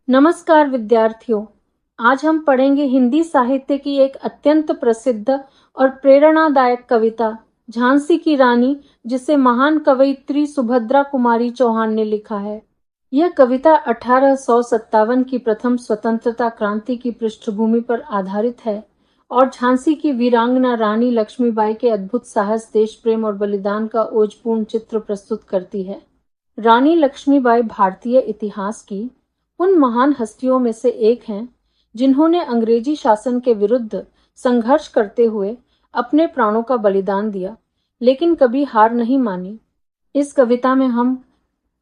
नमस्कार विद्यार्थियों। आज हम पढ़ेंगे हिंदी साहित्य की एक अत्यंत प्रसिद्ध और प्रेरणादायक कविता झांसी की रानी, जिसे महान कवयित्री सुभद्रा कुमारी चौहान ने लिखा है। यह कविता 1857 की प्रथम स्वतंत्रता क्रांति की पृष्ठभूमि पर आधारित है और झांसी की वीरांगना रानी लक्ष्मीबाई के अद्भुत साहस, देश प्रेम और बलिदान का ओजपूर्ण चित्र प्रस्तुत करती है। रानी लक्ष्मीबाई भारतीय इतिहास की उन महान हस्तियों में से एक हैं जिन्होंने अंग्रेजी शासन के विरुद्ध संघर्ष करते हुए अपने प्राणों का बलिदान दिया, लेकिन कभी हार नहीं मानी। इस कविता में हम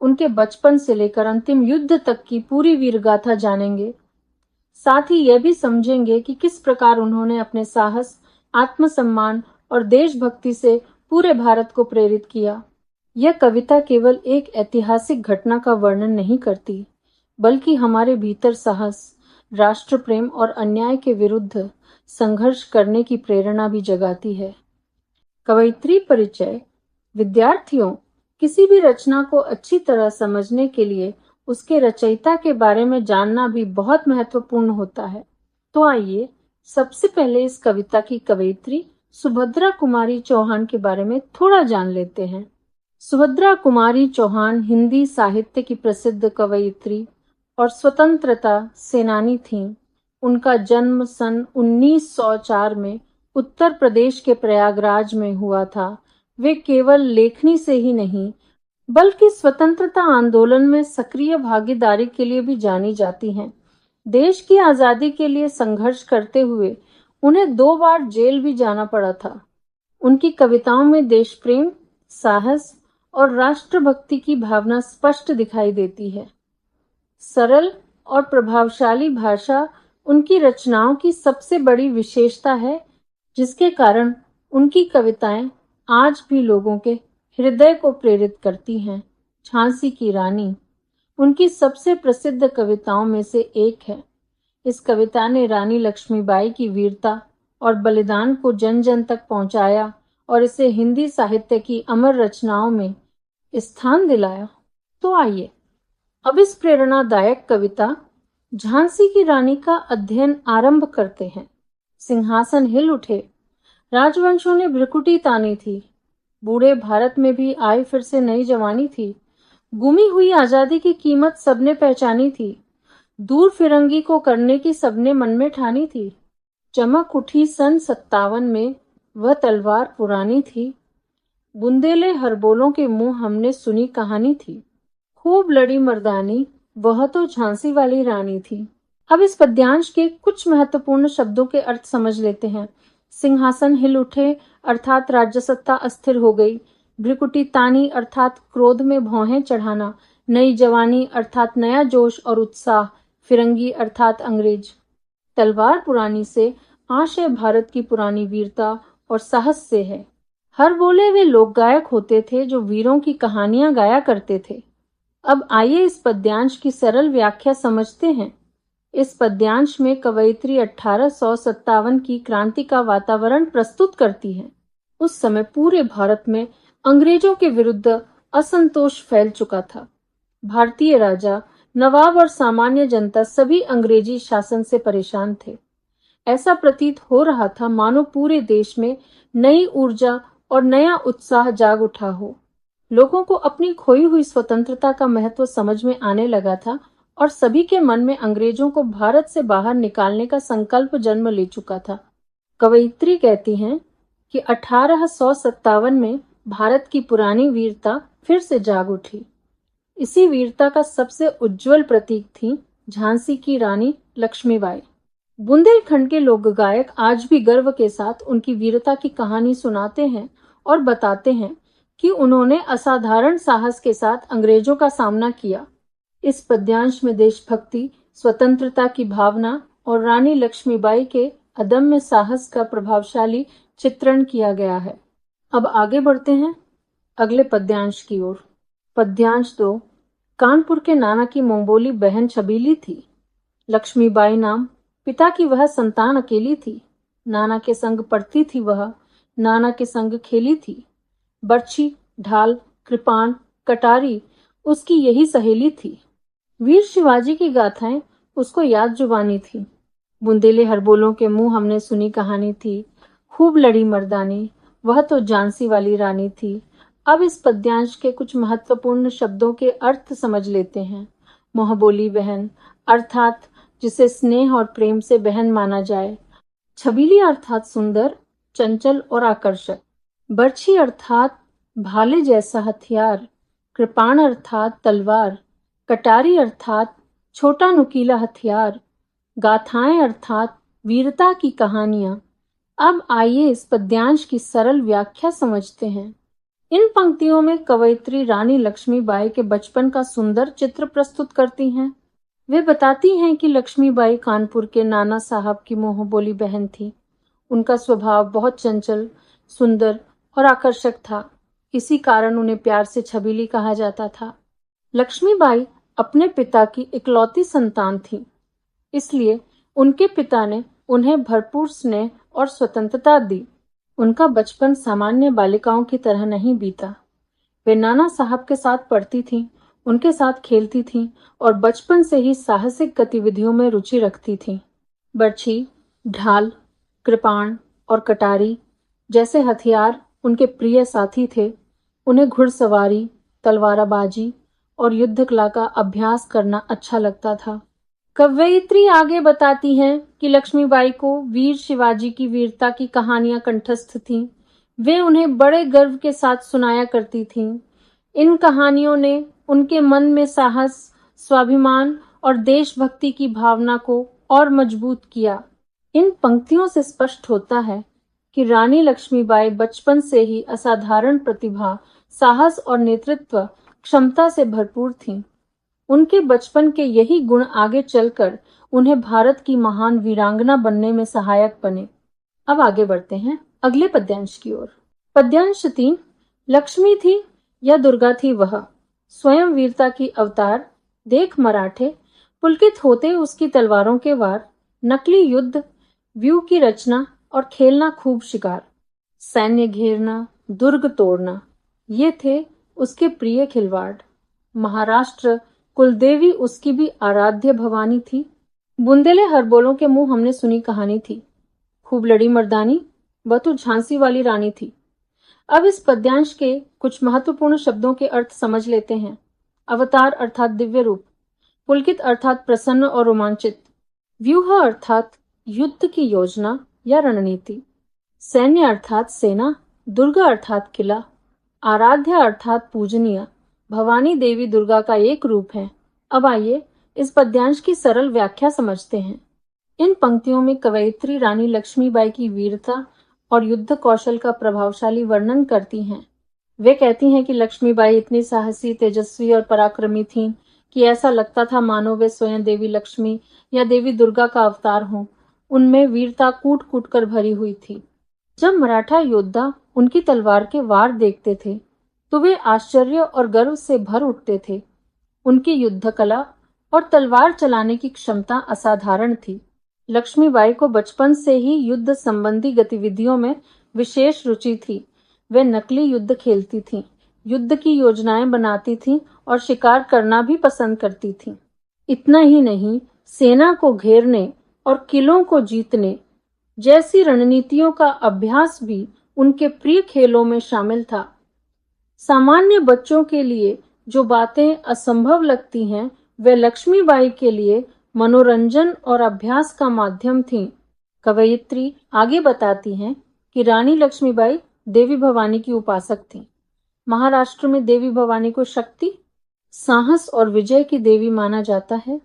उनके बचपन से लेकर अंतिम युद्ध तक की पूरी वीरगाथा जानेंगे। साथ ही यह भी समझेंगे कि किस प्रकार उन्होंने अपने साहस, आत्मसम्मान और देशभक्ति से पूरे भारत को प्रेरित किया। यह कविता केवल एक ऐतिहासिक घटना का वर्णन नहीं करती, बल्कि हमारे भीतर साहस, राष्ट्र प्रेम और अन्याय के विरुद्ध संघर्ष करने की प्रेरणा भी जगाती है। कवयित्री परिचय। विद्यार्थियों, किसी भी रचना को अच्छी तरह समझने के लिए उसके रचयिता के बारे में जानना भी बहुत महत्वपूर्ण होता है। तो आइए सबसे पहले इस कविता की कवयित्री सुभद्रा कुमारी चौहान के बारे में थोड़ा जान लेते हैं। सुभद्रा कुमारी चौहान हिंदी साहित्य की प्रसिद्ध कवयित्री और स्वतंत्रता सेनानी थीं। उनका जन्म सन 1904 में उत्तर प्रदेश के प्रयागराज में हुआ था। वे केवल लेखनी से ही नहीं, बल्कि स्वतंत्रता आंदोलन में सक्रिय भागीदारी के लिए भी जानी जाती हैं। देश की आजादी के लिए संघर्ष करते हुए उन्हें 2 बार जेल भी जाना पड़ा था। उनकी कविताओं में देश प्रेम, साहस और राष्ट्रभक्ति की भावना स्पष्ट दिखाई देती है। सरल और प्रभावशाली भाषा उनकी रचनाओं की सबसे बड़ी विशेषता है, जिसके कारण उनकी कविताएं आज भी लोगों के हृदय को प्रेरित करती हैं। झांसी की रानी उनकी सबसे प्रसिद्ध कविताओं में से एक है। इस कविता ने रानी लक्ष्मीबाई की वीरता और बलिदान को जन जन तक पहुंचाया और इसे हिंदी साहित्य की अमर रचनाओं में स्थान दिलाया। तो आइए अब इस प्रेरणादायक कविता झांसी की रानी का अध्ययन आरंभ करते हैं। सिंहासन हिल उठे, राजवंशों ने भ्रिकुटी तानी थी। बूढ़े भारत में भी आई फिर से नई जवानी थी। गुमी हुई आजादी की कीमत सबने पहचानी थी। दूर फिरंगी को करने की सबने मन में ठानी थी। चमक उठी सन 57 में, वह तलवार पुरानी थी। बुंदेले हरबोलों के मुंह हमने सुनी कहानी थी। खूब लड़ी मर्दानी, वह तो झांसी वाली रानी थी। अब इस पद्यांश के कुछ महत्वपूर्ण शब्दों के अर्थ समझ लेते हैं। सिंहासन हिल उठे अर्थात राज्य सत्ता अस्थिर हो गई। भ्रिकुटी तानी अर्थात क्रोध में भौहें चढ़ाना। नई जवानी अर्थात नया जोश और उत्साह। फिरंगी अर्थात अंग्रेज। तलवार पुरानी से आशय भारत की पुरानी वीरता और साहस से है। हर बोले वे लोक गायक होते थे जो वीरों की कहानियां गाया करते थे। अब आइए इस पद्यांश की सरल व्याख्या समझते हैं। इस पद्यांश में कवयित्री 1857 की क्रांति का वातावरण प्रस्तुत करती है। उस समय पूरे भारत में अंग्रेजों के विरुद्ध असंतोष फैल चुका था। भारतीय राजा, नवाब और सामान्य जनता सभी अंग्रेजी शासन से परेशान थे। ऐसा प्रतीत हो रहा था मानो पूरे देश में नई ऊर्जा और नया उत्साह जाग उठा हो। लोगों को अपनी खोई हुई स्वतंत्रता का महत्व समझ में आने लगा था और सभी के मन में अंग्रेजों को भारत से बाहर निकालने का संकल्प जन्म ले चुका था। कवयित्री कहती हैं कि 1857 में भारत की पुरानी वीरता फिर से जाग उठी। इसी वीरता का सबसे उज्जवल प्रतीक थी झांसी की रानी लक्ष्मीबाई। बुंदेलखंड के लोक गायक आज भी गर्व के साथ उनकी वीरता की कहानी सुनाते हैं और बताते हैं कि उन्होंने असाधारण साहस के साथ अंग्रेजों का सामना किया। इस पद्यांश में देशभक्ति, स्वतंत्रता की भावना और रानी लक्ष्मीबाई के अदम्य साहस का प्रभावशाली चित्रण किया गया है। अब आगे बढ़ते हैं अगले पद्यांश की ओर। पद्यांश 2। कानपुर के नाना की मोंगोली बहन छबीली थी। लक्ष्मीबाई नाम, पिता की वह संतान अकेली थी। नाना के संग पढ़ती थी वह, नाना के संग खेली थी। बर्छी, ढाल, कृपाण, कटारी उसकी यही सहेली थी। वीर शिवाजी की गाथाएं उसको याद जुबानी थी। बुंदेले हरबोलों के मुंह हमने सुनी कहानी थी, खूब लड़ी मर्दानी, वह तो झांसी वाली रानी थी। अब इस पद्यांश के कुछ महत्वपूर्ण शब्दों के अर्थ समझ लेते हैं। मोहबोली बहन अर्थात जिसे स्नेह और प्रेम से बहन माना जाए। छबीली अर्थात सुंदर, चंचल और आकर्षक। बर्छी अर्थात भाले जैसा हथियार। कृपाण अर्थात तलवार। कटारी अर्थात छोटा नुकीला हथियार। गाथाएं अर्थात वीरता की कहानियां। अब आइए इस पद्यांश की सरल व्याख्या समझते हैं। इन पंक्तियों में कवयित्री रानी लक्ष्मीबाई के बचपन का सुंदर चित्र प्रस्तुत करती हैं। वे बताती हैं कि लक्ष्मीबाई कानपुर के नाना साहब की मोहबोली बहन थी। उनका स्वभाव बहुत चंचल, सुंदर और आकर्षक था। इसी कारण उन्हें प्यार से छबीली कहा जाता था। लक्ष्मीबाई अपने पिता की इकलौती संतान थी, इसलिए उनके पिता ने उन्हें भरपूर स्नेह और स्वतंत्रता दी। उनका बचपन सामान्य बालिकाओं की तरह नहीं बीता। वे नाना साहब के साथ पढ़ती थीं, उनके साथ खेलती थीं और बचपन से ही साहसिक गतिविधियों में रुचि रखती थीं। बर्छी, ढाल, कृपाण और कटारी जैसे हथियार उनके प्रिय साथी थे। उन्हें घुड़सवारी, तलवाराबाजी और युद्ध कला का अभ्यास करना अच्छा लगता था। कवयित्री आगे बताती हैं कि लक्ष्मीबाई को वीर शिवाजी की वीरता की कहानियां कंठस्थ थीं। वे उन्हें बड़े गर्व के साथ सुनाया करती थीं। इन कहानियों ने उनके मन में साहस, स्वाभिमान और देशभक्ति की भावना को और मजबूत किया। इन पंक्तियों से स्पष्ट होता है कि रानी लक्ष्मीबाई बचपन से ही असाधारण प्रतिभा, साहस और नेतृत्व क्षमता से भरपूर थीं। उनके बचपन के यही गुण आगे चलकर उन्हें भारत की महान वीरांगना बनने में सहायक बने। अब आगे बढ़ते हैं अगले पद्यांश की ओर। पद्यांश 3। लक्ष्मी थी या दुर्गा थी वह, स्वयं वीरता की अवतार। देख मराठे, पुलकित होते उसकी तलवारों के वार। नकली युद्ध, व्यूह की रचना और खेलना खूब शिकार। सैन्य घेरना, दुर्ग तोड़ना, ये थे उसके प्रिय खिलवाड़। महाराष्ट्र कुलदेवी उसकी भी आराध्य भवानी थी। बुंदेले हरबोलों के मुंह हमने सुनी कहानी थी, खूब लड़ी मर्दानी, वह तो झांसी वाली रानी थी। अब इस पद्यांश के कुछ महत्वपूर्ण शब्दों के अर्थ समझ लेते हैं। अवतार अर्थात दिव्य रूप। पुलकित अर्थात प्रसन्न और रोमांचित। व्यूह अर्थात युद्ध की योजना या रणनीति। सैन्य अर्थात सेना। दुर्गा अर्थात किला। आराध्य अर्थात पूजनीय। भवानी देवी दुर्गा का एक रूप है। अब आइए इस पद्यांश की सरल व्याख्या समझते हैं। इन पंक्तियों में कवयित्री रानी लक्ष्मीबाई की वीरता और युद्ध कौशल का प्रभावशाली वर्णन करती हैं। वे कहती हैं कि लक्ष्मीबाई इतनी साहसी, तेजस्वी और पराक्रमी थीं कि ऐसा लगता था मानो वे स्वयं देवी लक्ष्मी या देवी दुर्गा का अवतार हों। उनमें वीरता कूट कूट कर भरी हुई थी। जब मराठा योद्धा उनकी तलवार के वार देखते थे तो वे आश्चर्य और गर्व से भर उठते थे। उनकी युद्ध कला और तलवार चलाने की क्षमता असाधारण थी। लक्ष्मीबाई को बचपन से ही युद्ध संबंधी गतिविधियों में विशेष रुचि थी। वे नकली युद्ध खेलती थीं, युद्ध की योजनाएं बनाती थीं और शिकार करना भी पसंद करती थीं। इतना ही नहीं, सेना को घेरने और किलों को जीतने जैसी रणनीतियों का अभ्यास भी उनके प्रिय खेलों में शामिल था। सामान्य बच्चों के लिए जो बातें असंभव लगती हैं, वे लक्ष्मीबाई के लिए मनोरंजन और अभ्यास का माध्यम थीं। कवयित्री आगे बताती हैं कि रानी लक्ष्मीबाई देवी भवानी की उपासक थीं। महाराष्ट्र में देवी भवानी को शक्ति, साहस और विजय की देवी माना जाता है।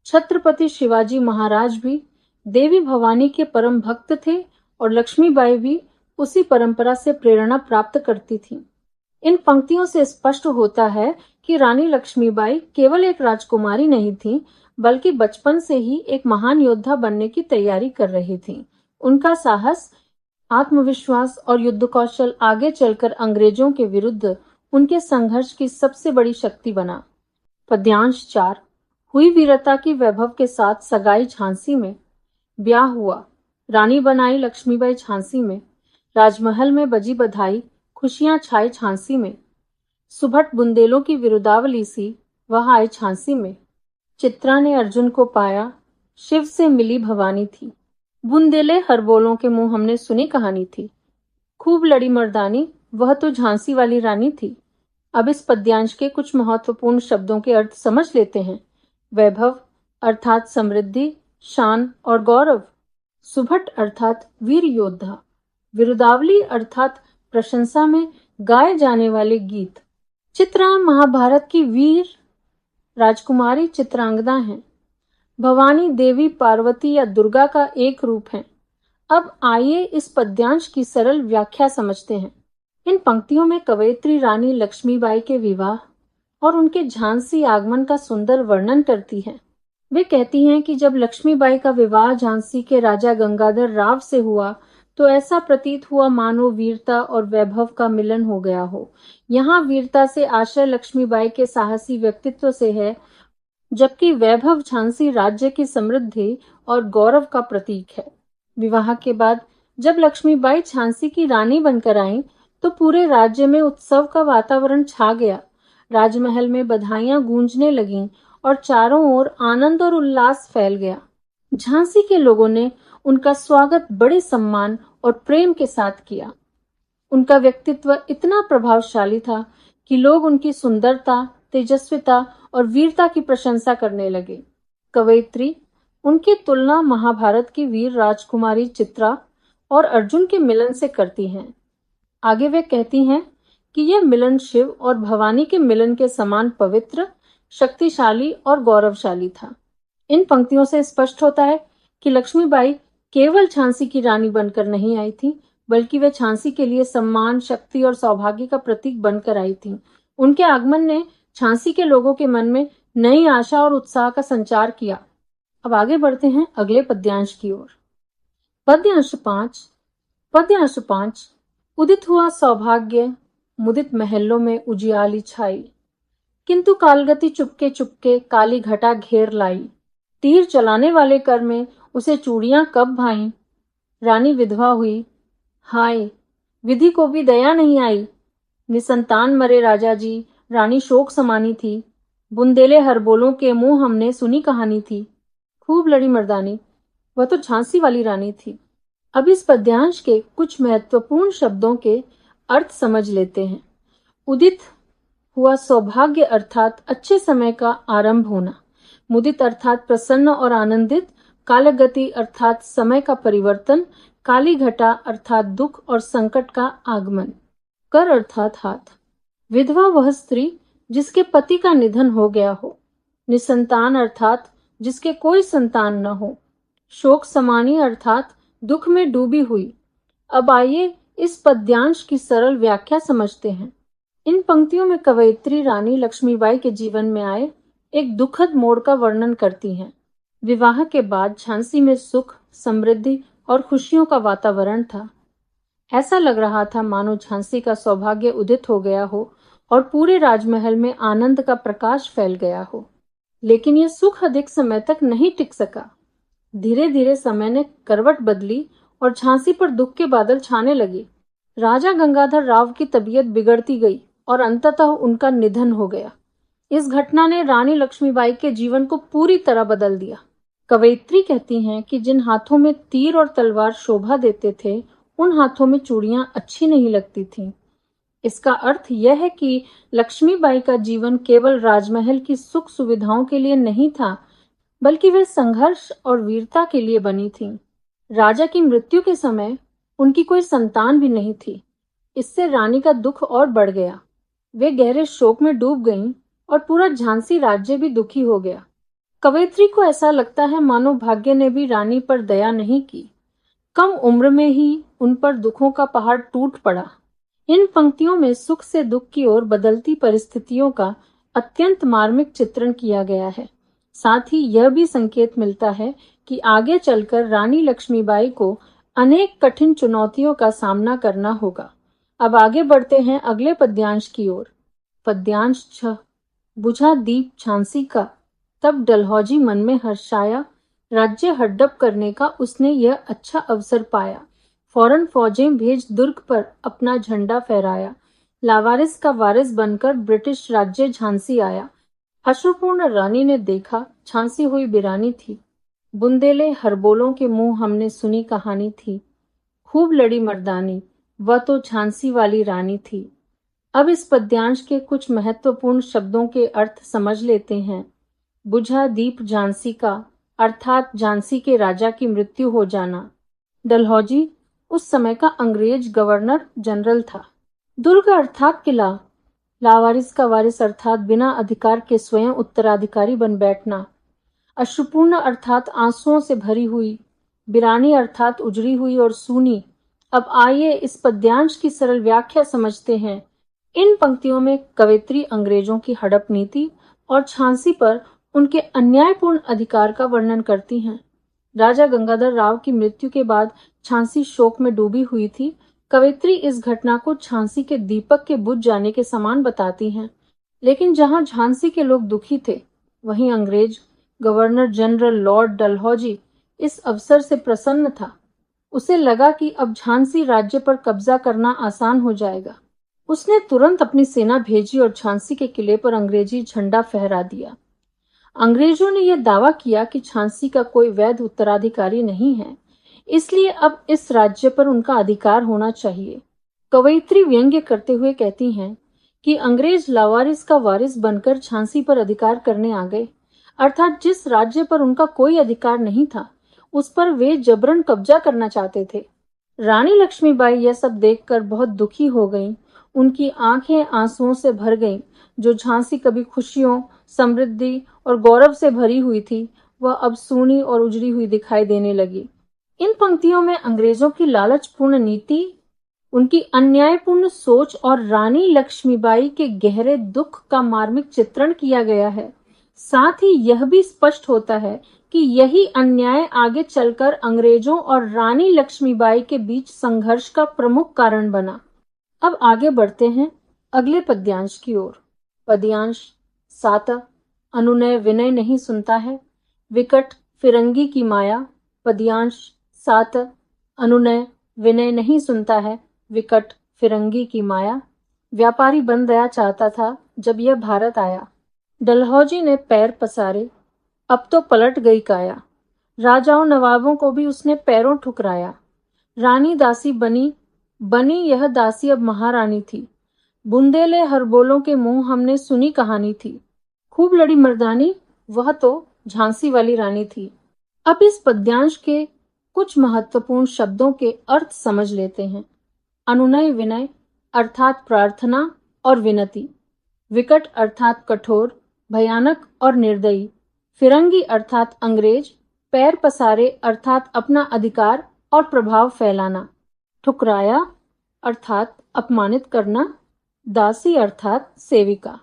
छत्रपति शिवाजी महाराज भी देवी भवानी के परम भक्त थे और लक्ष्मीबाई भी उसी परंपरा से प्रेरणा प्राप्त करती थीं। इन पंक्तियों से स्पष्ट होता है कि रानी लक्ष्मीबाई केवल एक राजकुमारी नहीं थीं, बल्कि बचपन से ही एक महान योद्धा बनने की तैयारी कर रही थीं। उनका साहस, आत्मविश्वास और युद्ध कौशल आगे चलकर अंग्रेजों के विरुद्ध उनके संघर्ष की सबसे बड़ी शक्ति बना। पद्यांश 4। हुई वीरता की वैभव के साथ सगाई झांसी में। ब्याह हुआ, रानी बनाई लक्ष्मीबाई झांसी में। राजमहल में बजी बधाई, खुशियां छाई झांसी में। सुभट बुंदेलों की विरुदावली सी वह आए झांसी में। चित्रा ने अर्जुन को पाया, शिव से मिली भवानी थी। बुंदेले हरबोलों के मुंह हमने सुनी कहानी थी। खूब लड़ी मर्दानी, वह तो झांसी वाली रानी थी। अब इस पद्यांश के कुछ महत्वपूर्ण शब्दों के अर्थ समझ लेते हैं। वैभव अर्थात समृद्धि, शान और गौरव। सुभट अर्थात वीर योद्धा। विरुदावली अर्थात प्रशंसा में गाए जाने वाले गीत। चित्रा महाभारत की वीर राजकुमारी चित्रांगदा हैं। भवानी देवी पार्वती या दुर्गा का एक रूप है। अब आइए इस पद्यांश की सरल व्याख्या समझते हैं। इन पंक्तियों में कवयित्री रानी लक्ष्मीबाई के विवाह और उनके झांसी आगमन का सुंदर वर्णन करती है। वे कहती हैं कि जब लक्ष्मीबाई का विवाह झांसी के राजा गंगाधर राव से हुआ तो ऐसा प्रतीत हुआ मानो वीरता और वैभव का मिलन हो गया हो। यहाँ वीरता से आशय लक्ष्मीबाई के साहसी व्यक्तित्व से है, जबकि वैभव झांसी राज्य की समृद्धि और गौरव का प्रतीक है। विवाह के बाद जब लक्ष्मीबाई झांसी की रानी बनकर आईं, तो पूरे राज्य में उत्सव का वातावरण छा गया। राजमहल में बधाइयां गूंजने लगीं और चारों ओर आनंद और उल्लास फैल गया। झांसी के लोगों ने उनका स्वागत बड़े सम्मान और प्रेम के साथ किया। उनका व्यक्तित्व इतना प्रभावशाली था कि लोग उनकी सुंदरता, तेजस्विता और वीरता की प्रशंसा करने लगे। कवयित्री उनकी तुलना महाभारत की वीर राजकुमारी चित्रा और अर्जुन के मिलन से करती हैं। आगे वे कहती हैं कि यह मिलन शिव और भवानी के मिलन के समान पवित्र, शक्तिशाली और गौरवशाली था। इन पंक्तियों से स्पष्ट होता है कि लक्ष्मीबाई केवल झांसी की रानी बनकर नहीं आई थी, बल्कि वे झांसी के लिए सम्मान, शक्ति और सौभाग्य का प्रतीक बनकर आई थी। उनके आगमन ने झांसी के लोगों के मन में नई आशा और उत्साह का संचार किया। अब आगे बढ़ते हैं अगले पद्यांश की ओर। पद्यांश 5। उदित हुआ सौभाग्य, मुदित महलों में उजियाली छाई। किंतु कालगति चुपके चुपके काली घटा घेर लाई। तीर चलाने वाले कर में उसे चूड़ियां कब भाईं। रानी विधवा हुई, हाय विधि को भी दया नहीं आई। निसंतान मरे राजा जी, रानी शोक समानी थी। बुंदेले हरबोलों के मुंह हमने सुनी कहानी थी। खूब लड़ी मर्दानी, वह तो झांसी वाली रानी थी। अब इस पद्यांश के कुछ महत्वपूर्ण शब्दों के अर्थ समझ लेते हैं। उदित हुआ सौभाग्य अर्थात अच्छे समय का आरंभ होना। मुदित अर्थात प्रसन्न और आनंदित। कालगति अर्थात समय का परिवर्तन। काली घटा अर्थात दुख और संकट का आगमन। कर अर्थात हाथ। विधवा वह स्त्री जिसके पति का निधन हो गया हो। निसंतान अर्थात जिसके कोई संतान न हो। शोक समानी अर्थात दुख में डूबी हुई। अब आइए इस पद्यांश की सरल व्याख्या समझते हैं। इन पंक्तियों में कवयित्री रानी लक्ष्मीबाई के जीवन में आए एक दुखद मोड़ का वर्णन करती हैं। विवाह के बाद झांसी में सुख, समृद्धि और खुशियों का वातावरण था। ऐसा लग रहा था मानो झांसी का सौभाग्य उदित हो गया हो और पूरे राजमहल में आनंद का प्रकाश फैल गया हो। लेकिन यह सुख अधिक समय तक नहीं टिक सका। धीरे धीरे समय ने करवट बदली और झांसी पर दुख के बादल छाने लगे। राजा गंगाधर राव की तबीयत बिगड़ती गई और अंततः उनका निधन हो गया। इस घटना ने रानी लक्ष्मीबाई के जीवन को पूरी तरह बदल दिया। कवयित्री कहती हैं कि जिन हाथों में तीर और तलवार शोभा देते थे, उन हाथों में चूड़ियां अच्छी नहीं लगती थीं। इसका अर्थ यह है कि लक्ष्मीबाई का जीवन केवल राजमहल की सुख सुविधाओं के लिए नहीं था, बल्कि वे संघर्ष और वीरता के लिए बनी थीं। राजा की मृत्यु के समय उनकी कोई संतान भी नहीं थी। इससे रानी का दुख और बढ़ गया। वे गहरे शोक में डूब गईं और पूरा झांसी राज्य भी दुखी हो गया। कवयित्री को ऐसा लगता है मानो भाग्य ने भी रानी पर दया नहीं की। कम उम्र में ही उन पर दुखों का पहाड़ टूट पड़ा। इन पंक्तियों में सुख से दुख की ओर बदलती परिस्थितियों का अत्यंत मार्मिक चित्रण किया गया है। साथ ही यह भी संकेत मिलता है कि आगे चलकर रानी लक्ष्मीबाई को अनेक कठिन चुनौतियों का सामना करना होगा। अब आगे बढ़ते हैं अगले पद्यांश की ओर। पद्यांश 6। बुझा दीप झांसी का, तब डलहौजी मन में हर्षाया। राज्य हड़प करने का उसने यह अच्छा अवसर पाया। फौरन फौजें भेज दुर्ग पर अपना झंडा फहराया। लावारिस का वारिस बनकर ब्रिटिश राज्य झांसी आया। अश्रुपूर्ण रानी ने देखा झांसी हुई बिरानी थी, बुंदेले हरबोलों के मुंह हमने सुनी कहानी थी, खूब लड़ी मर्दानी, वह तो झांसी वाली रानी थी। अब इस पद्यांश के कुछ महत्वपूर्ण शब्दों के अर्थ समझ लेते हैं। बुझा दीप झांसी का, अर्थात झांसी के राजा की मृत्यु हो जाना। डलहौजी उस समय का अंग्रेज गवर्नर जनरल था। दुर्ग अर्थात किला, लावारिस का वारिस अर्थात बिना अधिकार के स्वयं उत्तराधिकारी बन बैठना। अश्रुपूर्ण अर्थात आंसुओं से भरी हुई, बिरानी अर्थात उजड़ी हुई और सूनी। अब आइए इस पद्यांश की सरल व्याख्या समझते हैं। इन पंक्तियों में कवयित्री अंग्रेजों की हड़प नीति और झांसी पर उनके अन्यायपूर्ण अधिकार का वर्णन करती हैं। राजा गंगाधर राव की मृत्यु के बाद झांसी शोक में डूबी हुई थी। कवयित्री इस घटना को झांसी के दीपक के बुझ जाने के समान बताती हैं। लेकिन जहां झांसी के लोग दुखी थे, वहीं अंग्रेज गवर्नर जनरल लॉर्ड डलहौजी इस अवसर से प्रसन्न था। उसे लगा कि अब झांसी राज्य पर कब्जा करना आसान हो जाएगा। उसने तुरंत अपनी सेना भेजी और झांसी के किले पर अंग्रेजी झंडा फहरा दिया। अंग्रेजों ने यह दावा किया कि झांसी का कोई वैध उत्तराधिकारी नहीं है, इसलिए अब इस राज्य पर उनका अधिकार होना चाहिए। कवयित्री व्यंग्य करते हुए कहती हैं कि अंग्रेज लावारिस का वारिस बनकर झांसी पर अधिकार करने आ गए, अर्थात जिस राज्य पर उनका कोई अधिकार नहीं था, उस पर वे जबरन कब्जा करना चाहते थे। रानी लक्ष्मीबाई यह सब देखकर बहुत दुखी हो गईं। उनकी आंखें आंसुओं से भर गईं। जो झांसी कभी खुशियों, समृद्धि और गौरव से भरी हुई थी, वह अब सूनी और उजड़ी हुई दिखाई देने लगी। इन पंक्तियों में अंग्रेजों की लालचपूर्ण नीति, उनकी अन्यायपूर्ण सोच और रानी लक्ष्मीबाई के गहरे दुख का मार्मिक चित्रण किया गया है। साथ ही यह भी स्पष्ट होता है कि यही अन्याय आगे चलकर अंग्रेजों और रानी लक्ष्मीबाई के बीच संघर्ष का प्रमुख कारण बना। अब आगे बढ़ते हैं अगले पद्यांश की ओर। पद्यांश 7। अनुनय विनय नहीं सुनता है, विकट फिरंगी की माया। पद्यांश 7। अनुनय विनय नहीं सुनता है, विकट फिरंगी की माया। व्यापारी बन दया चाहता था जब यह भारत आया। डलहौजी ने पैर पसारे, अब तो पलट गई काया। राजाओं नवाबों को भी उसने पैरों ठुकराया। रानी दासी बनी बनी यह दासी अब महारानी थी। बुंदेले हरबोलों के मुंह हमने सुनी कहानी थी। खूब लड़ी मर्दानी, वह तो झांसी वाली रानी थी। अब इस पद्यांश के कुछ महत्वपूर्ण शब्दों के अर्थ समझ लेते हैं। अनुनय विनय अर्थात प्रार्थना और विनती। विकट अर्थात कठोर, भयानक और निर्दयी। फिरंगी अर्थात अंग्रेज। पैर पसारे अर्थात अपना अधिकार और प्रभाव फैलाना। ठुकराया अर्थात अपमानित करना। दासी अर्थात सेविका।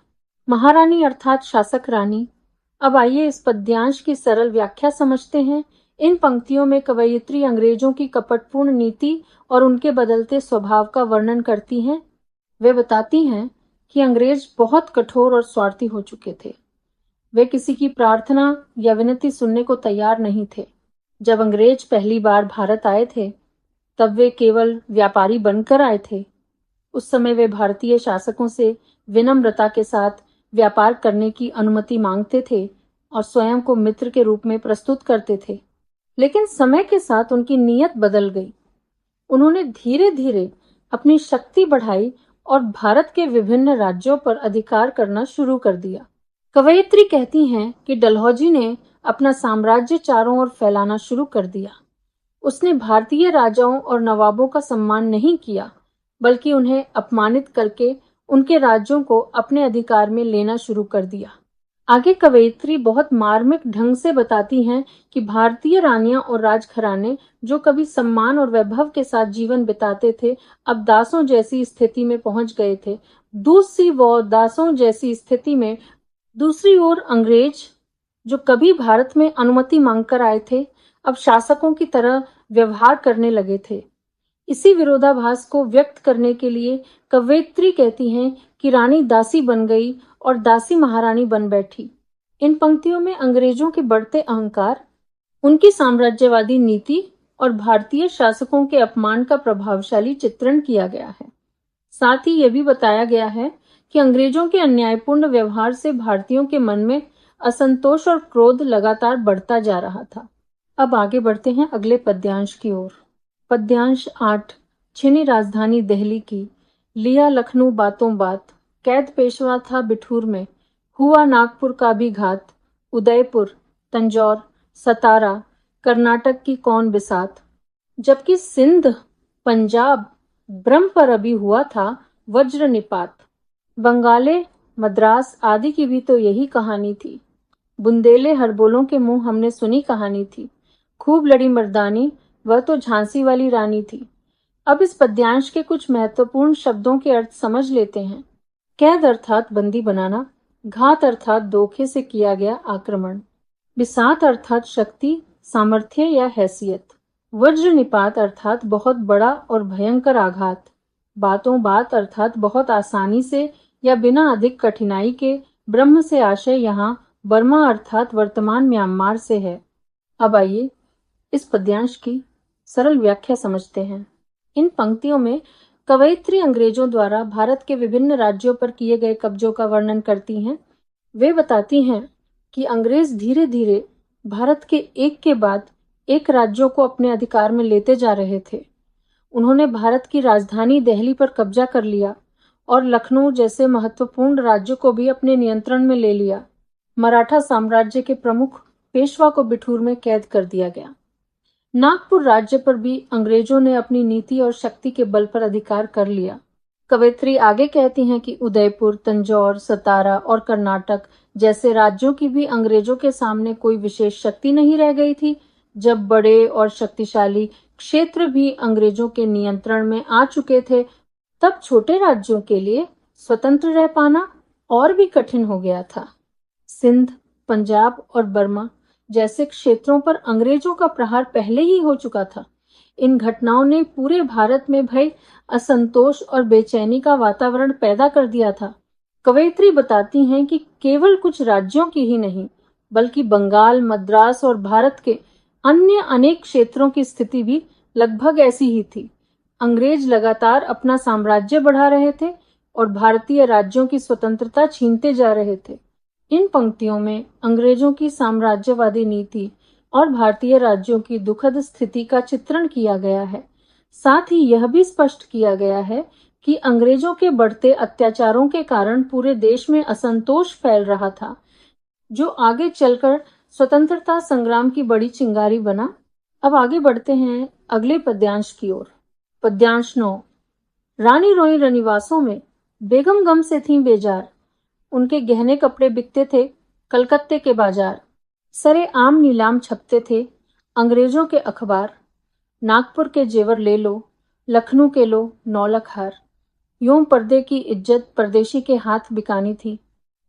महारानी अर्थात शासक रानी। अब आइए इस पद्यांश की सरल व्याख्या समझते हैं। इन पंक्तियों में कवयित्री अंग्रेजों की कपटपूर्ण नीति और उनके बदलते स्वभाव का वर्णन करती हैं। वे बताती हैं कि अंग्रेज बहुत कठोर और स्वार्थी हो चुके थे। वे किसी की प्रार्थना या विनती सुनने को तैयार नहीं थे। जब अंग्रेज पहली बार भारत आए थे, तब वे केवल व्यापारी बनकर आए थे। उस समय वे भारतीय शासकों से विनम्रता के साथ व्यापार करने की अनुमति मांगते थे और स्वयं को मित्र के रूप में प्रस्तुत करते थे। लेकिन समय के साथ उनकी नीयत बदल गई। उन्होंने धीरे धीरे अपनी शक्ति बढ़ाई और भारत के विभिन्न राज्यों पर अधिकार करना शुरू कर दिया। कवयित्री कहती हैं कि डलहौजी ने अपना साम्राज्य चारों ओर फैलाना शुरू कर दिया। उसने भारतीय राजाओं और नवाबों का सम्मान नहीं किया, बल्कि उन्हें अपमानित करके उनके राज्यों को अपने अधिकार में लेना शुरू कर दिया। आगे कवयित्री बहुत मार्मिक ढंग से बताती हैं कि भारतीय रानियां और राजघराने जो कभी सम्मान और वैभव के साथ जीवन बिताते थे, अब दासों जैसी स्थिति में पहुंच गए थे। दासों जैसी स्थिति में दूसरी ओर अंग्रेज जो कभी भारत में अनुमति मांगकर आए थे, अब शासकों की तरह व्यवहार करने लगे थे। इसी विरोधाभास को व्यक्त करने के लिए कवयित्री कहती हैं कि रानी दासी बन गई और दासी महारानी बन बैठी। इन पंक्तियों में अंग्रेजों के बढ़ते अहंकार, उनकी साम्राज्यवादी नीति और भारतीय शासकों के अपमान का प्रभावशाली चित्रण किया गया है। साथ ही यह भी बताया गया है कि अंग्रेजों के अन्यायपूर्ण व्यवहार से भारतीयों के मन में असंतोष और क्रोध लगातार बढ़ता जा रहा था। अब आगे बढ़ते हैं अगले पद्यांश की ओर। पद्यांश 8। छिनी राजधानी दिल्ली की, लिया लखनऊ बातों बात, कैद पेशवा था बिठूर में, हुआ नागपुर का भी घात, उदयपुर, तंजौर, सतारा, कर्नाटक की कौन बिसात। जबकि सिंध, पंजाब, ब्रह्म पर अभी हुआ था वज्र निपात। बंगाले, मद्रास आदि की भी तो यही कहानी थी। बुंदेले हरबोलों के मुंह हमने सुनी कहानी थी। खूब लड़ी मर्दानी, वह तो झांसी वाली रानी थी। अब इस पद्यांश के कुछ महत्वपूर्ण शब्दों के अर्थ समझ लेते हैं। कैद अर्थात बंदी बनाना, घात अर्थात धोखे से किया गया आक्रमण, बिसात अर्थात शक्ति, सामर्थ्य या हैसियत, वज्र निपात अर्थात बहुत बड़ा और भयंकर आघात, बातों बात अर्थात बहुत आसानी से या बिना अधिक कठिनाई के, ब्रह्म से आशय यहाँ बर्मा अर्थात वर्तमान म्यांमार से है। अब आइए इस पद्यांश की सरल व्याख्या समझते हैं। इन पंक्तियों में कवयित्री अंग्रेजों द्वारा भारत के विभिन्न राज्यों पर किए गए कब्जों का वर्णन करती हैं। वे बताती हैं कि अंग्रेज धीरे धीरे भारत के एक के बाद एक राज्यों को अपने अधिकार में लेते जा रहे थे। उन्होंने भारत की राजधानी दिल्ली पर कब्जा कर लिया और लखनऊ जैसे महत्वपूर्ण राज्यों को भी अपने नियंत्रण में ले लिया। मराठा साम्राज्य के प्रमुख पेशवा को बिठूर में कैद कर दिया गया। नागपुर राज्य पर भी अंग्रेजों ने अपनी नीति और शक्ति के बल पर अधिकार कर लिया। कवयित्री आगे कहती हैं कि उदयपुर, तंजौर, सतारा और कर्नाटक जैसे राज्यों की भी अंग्रेजों के सामने कोई विशेष शक्ति नहीं रह गई थी। जब बड़े और शक्तिशाली क्षेत्र भी अंग्रेजों के नियंत्रण में आ चुके थे, तब छोटे राज्यों के लिए स्वतंत्र रह पाना और भी कठिन हो गया था। सिंध, पंजाब और बर्मा जैसे क्षेत्रों पर अंग्रेजों का प्रहार पहले ही हो चुका था। इन घटनाओं ने पूरे भारत में भय, असंतोष और बेचैनी का वातावरण पैदा कर दिया था। कवयित्री बताती हैं कि केवल कुछ राज्यों की ही नहीं, बल्कि बंगाल, मद्रास और भारत के अन्य अनेक क्षेत्रों की स्थिति भी लगभग ऐसी ही थी। अंग्रेज लगातार अपना साम्राज्य बढ़ा रहे थे और भारतीय राज्यों की स्वतंत्रता छीनते जा रहे थे। इन पंक्तियों में अंग्रेजों की साम्राज्यवादी नीति और भारतीय राज्यों की दुखद स्थिति का चित्रण किया गया है। साथ ही यह भी स्पष्ट किया गया है कि अंग्रेजों के बढ़ते अत्याचारों के कारण पूरे देश में असंतोष फैल रहा था, जो आगे चलकर स्वतंत्रता संग्राम की बड़ी चिंगारी बना। अब आगे बढ़ते हैं अगले पद्यांश की ओर। पद्यांश 9। रानी रोई रनिवासों में, बेगम गम से थीं बेजार, उनके गहने कपड़े बिकते थे कलकत्ते के बाजार। सरे आम नीलाम छपते थे अंग्रेजों के अखबार, नागपुर के जेवर ले लो, लखनऊ के लो 9 लाख हार। यूं पर्दे की इज्जत परदेशी के हाथ बिकानी थी।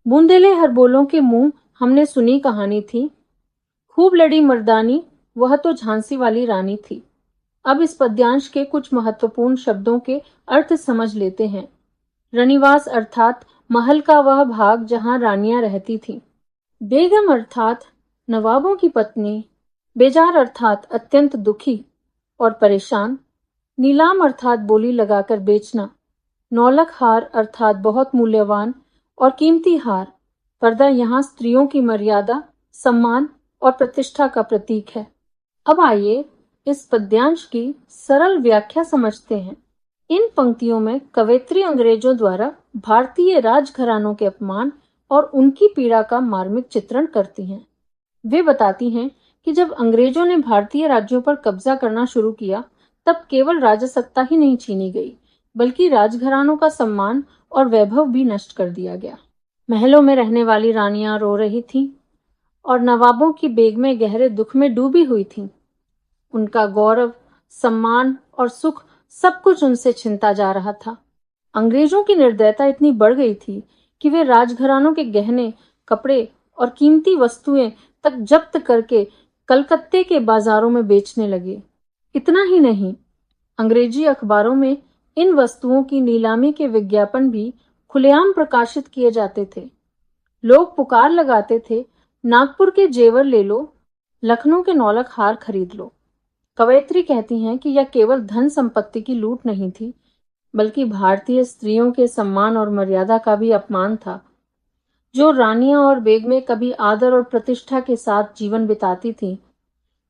बूंदेले हरबोलों के मुंह हमने सुनी कहानी थी। खूब लड़ी मर्दानी, वह तो झांसी वाली रानी थी। अब इस पद्यांश के कुछ महत्वपूर्ण शब्दों के अर्थ समझ लेते हैं। रनिवास अर्थात महल का वह भाग जहां रानियां रहती थीं। बेगम अर्थात नवाबों की पत्नी। बेजार अर्थात अत्यंत दुखी और परेशान। नीलाम अर्थात बोली लगाकर बेचना। नौलख हार अर्थात बहुत मूल्यवान और कीमती हार। पर्दा यहाँ स्त्रियों की मर्यादा, सम्मान और प्रतिष्ठा का प्रतीक है। अब आइए इस पद्यांश की सरल व्याख्या समझते हैं। इन पंक्तियों में कवयित्री अंग्रेजों द्वारा भारतीय राजघरानों के अपमान और उनकी पीड़ा का मार्मिक चित्रण करती हैं। वे बताती हैं कि जब अंग्रेजों ने भारतीय राज्यों पर कब्जा करना शुरू किया, तब केवल राजसत्ता ही नहीं छीनी गई, बल्कि राजघरानों का सम्मान और वैभव भी नष्ट कर दिया गया। महलों में रहने वाली रानियां रो रही थीं और नवाबों की बेगमें गहरे दुख में डूबी हुई थीं। उनका गौरव, सम्मान और सुख सब कुछ उनसे छिनता जा रहा था। अंग्रेजों की निर्दयता इतनी बढ़ गई थी कि वे राजघरानों के गहने, कपड़े और कीमती वस्तुएं तक जब्त करके कलकत्ते के बाजारों में बेचने लगे। इतना ही नहीं, अंग्रेजी अखबारों में इन वस्तुओं की नीलामी के विज्ञापन भी खुलेआम प्रकाशित किए जाते थे। लोग पुकार लगाते थे, नागपुर के जेवर ले लो, लखनऊ के 9 लाख हार खरीद लो। कवयित्री कहती हैं कि यह केवल धन संपत्ति की लूट नहीं थी, बल्कि भारतीय स्त्रियों के सम्मान और मर्यादा का भी अपमान था। जो रानियां और बेगमें कभी आदर और प्रतिष्ठा के साथ जीवन बिताती थीं,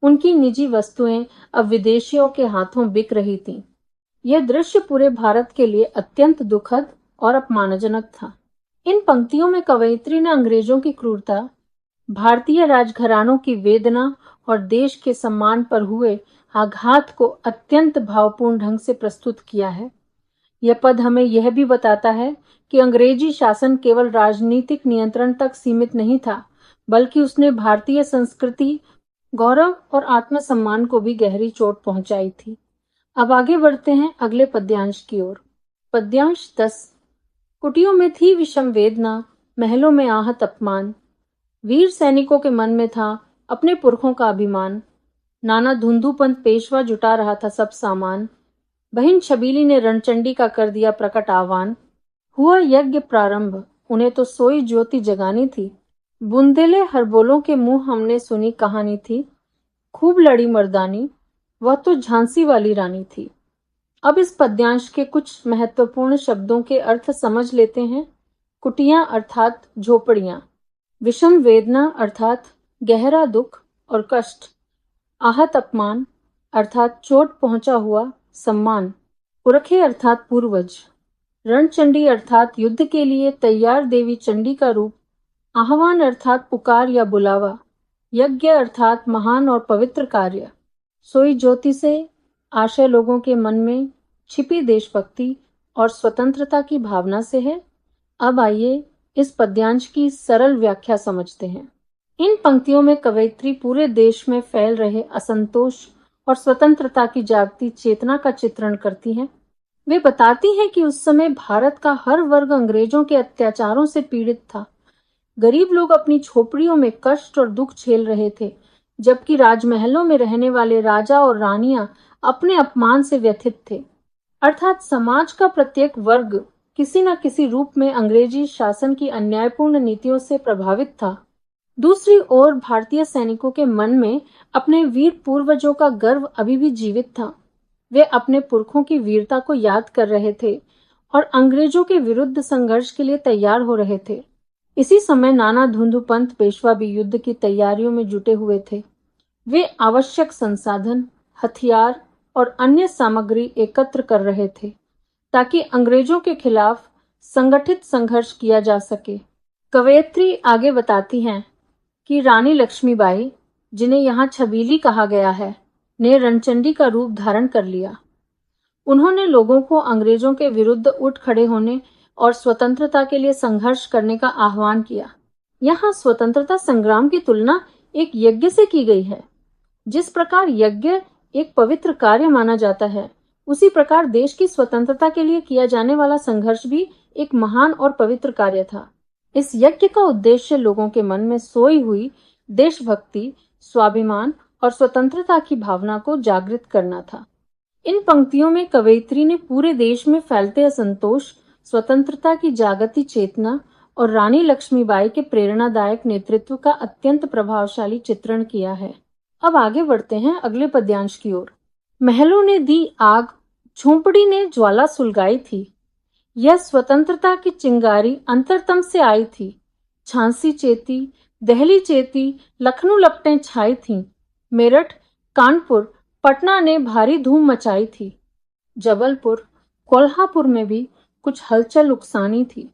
उनकी निजी वस्तुएं अब विदेशियों के हाथों बिक रही थीं। यह दृश्य पूरे भारत के लिए अत्यंत दुखद और अपमानजनक था। इन पंक्तियों में कवयित्री ने अंग्रेजों की क्रूरता, भारतीय राजघरानों की वेदना और देश के सम्मान पर हुए आघात को अत्यंत भावपूर्ण ढंग से प्रस्तुत किया है। यह पद हमें यह भी बताता है कि अंग्रेजी शासन केवल राजनीतिक नियंत्रण तक सीमित नहीं था, बल्कि उसने भारतीय संस्कृति, गौरव और आत्मसम्मान को भी गहरी चोट पहुंचाई थी। अब आगे बढ़ते हैं अगले पद्यांश की ओर। पद्यांश 10। कुटियों में थी विषम वेदना, महलों में आहत अपमान। वीर सैनिकों के मन में था अपने पुरखों का अभिमान। नाना धुंधुपंत पेशवा जुटा रहा था सब सामान। बहन छबीली ने रणचंडी का कर दिया प्रकट आह्वान। हुआ यज्ञ प्रारंभ, उन्हें तो सोई ज्योति जगानी थी। बुंदेले हरबोलों के मुंह हमने सुनी कहानी थी। खूब लड़ी मर्दानी, वह तो झांसी वाली रानी थी। अब इस पद्यांश के कुछ महत्वपूर्ण शब्दों के अर्थ समझ लेते हैं। कुटियां अर्थात झोपड़ियां। विषम वेदना अर्थात गहरा दुख और कष्ट। आहत अपमान अर्थात चोट पहुंचा हुआ सम्मान। पुरखे अर्थात पूर्वज। रणचंडी अर्थात युद्ध के लिए तैयार देवी चंडी का रूप। आह्वान अर्थात पुकार या बुलावा। यज्ञ अर्थात महान और पवित्र कार्य। सोई ज्योति से आशय लोगों के मन में छिपी देशभक्ति और स्वतंत्रता की भावना से है। अब आइए इस पद्यांश की सरल व्याख्या समझते हैं। इन पंक्तियों में कवयित्री पूरे देश में फैल रहे असंतोष और स्वतंत्रता की जागती चेतना का चित्रण करती हैं। वे बताती हैं कि उस समय भारत का हर वर्ग अंग्रेजों के अत्याचारों से पीड़ित था। गरीब लोग अपनी झोपड़ियों में कष्ट और दुख झेल रहे थे, जबकि राजमहलों में रहने वाले राजा और रानियां अपने अपमान से व्यथित थे। अर्थात समाज का प्रत्येक वर्ग किसी न किसी रूप में अंग्रेजी शासन की अन्यायपूर्ण नीतियों से प्रभावित था। दूसरी ओर भारतीय सैनिकों के मन में अपने वीर पूर्वजों का गर्व अभी भी जीवित था। वे अपने पुरखों की वीरता को याद कर रहे थे और अंग्रेजों के विरुद्ध संघर्ष के लिए तैयार हो रहे थे। इसी समय नाना धुंधुपंत पेशवा भी युद्ध की तैयारियों में जुटे हुए थे। वे आवश्यक संसाधन, हथियार और अन्य सामग्री एकत्र कर रहे थे ताकि अंग्रेजों के खिलाफ संगठित संघर्ष किया जा सके। कवयित्री आगे बताती हैं कि रानी लक्ष्मीबाई, जिन्हें यहाँ छबीली कहा गया है, ने रणचंडी का रूप धारण कर लिया। उन्होंने लोगों को अंग्रेजों के विरुद्ध उठ खड़े होने और स्वतंत्रता के लिए संघर्ष करने का आह्वान किया। यहाँ स्वतंत्रता संग्राम की तुलना एक यज्ञ से की गई है। जिस प्रकार यज्ञ एक पवित्र कार्य माना जाता है, उसी प्रकार देश की स्वतंत्रता के लिए किया जाने वाला संघर्ष भी एक महान और पवित्र कार्य था। इस यज्ञ का उद्देश्य लोगों के मन में सोई हुई देशभक्ति, स्वाभिमान और स्वतंत्रता की भावना को जागृत करना था। इन पंक्तियों में कवयित्री ने पूरे देश में फैलते असंतोष, स्वतंत्रता की जागती चेतना और रानी लक्ष्मीबाई के प्रेरणादायक नेतृत्व का अत्यंत प्रभावशाली चित्रण किया है। अब आगे बढ़ते हैं अगले पद्यांश की ओर। महलों ने दी आग, झोंपड़ी ने ज्वाला सुलगाई थी। यह स्वतंत्रता की चिंगारी अंतरतम से आई थी। झांसी चेती, दिल्ली चेती, लखनऊ लपटें छाई थीं। मेरठ, कानपुर, पटना ने भारी धूम मचाई थी। जबलपुर, कोल्हापुर में भी कुछ हलचल उकसानी थी।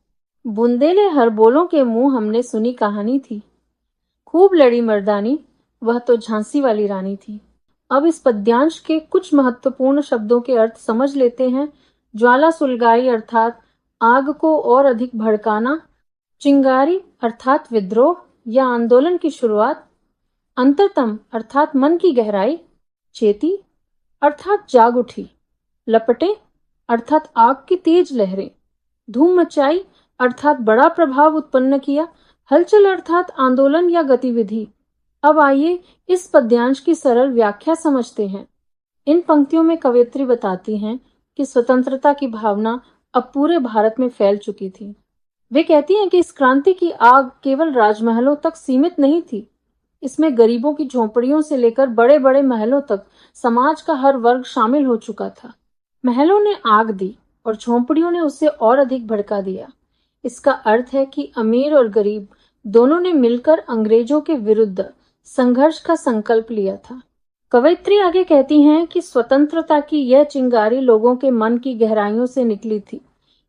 बुंदेले हरबोलों के मुंह हमने सुनी कहानी थी। खूब लड़ी मर्दानी, वह तो झांसी वाली रानी थी। अब इस पद्यांश के कुछ महत्वपूर्ण शब्दों के अर्थ समझ लेते हैं। ज्वाला सुलगाई अर्थात आग को और अधिक भड़काना। चिंगारी अर्थात विद्रोह या आंदोलन की शुरुआत। अंतरतम अर्थात मन की गहराई। चेती अर्थात जाग उठी। लपटें अर्थात आग की तेज लहरें। धूम मचाई अर्थात बड़ा प्रभाव उत्पन्न किया। हलचल अर्थात आंदोलन या गतिविधि। अब आइए इस पद्यांश की सरल व्याख्या समझते हैं। इन पंक्तियों में कवयित्री बताती हैं कि स्वतंत्रता की भावना अब पूरे भारत में फैल चुकी थी। वे कहती हैं कि इस क्रांति की आग केवल राजमहलों तक सीमित नहीं थी। इसमें गरीबों की झोंपड़ियों से लेकर बड़े बड़े महलों तक समाज का हर वर्ग शामिल हो चुका था। महलों ने आग दी और झोंपड़ियों ने उसे और अधिक भड़का दिया। इसका अर्थ है कि अमीर और गरीब दोनों ने मिलकर अंग्रेजों के विरुद्ध संघर्ष का संकल्प लिया था। कवयित्री आगे कहती हैं कि स्वतंत्रता की यह चिंगारी लोगों के मन की गहराइयों से निकली थी।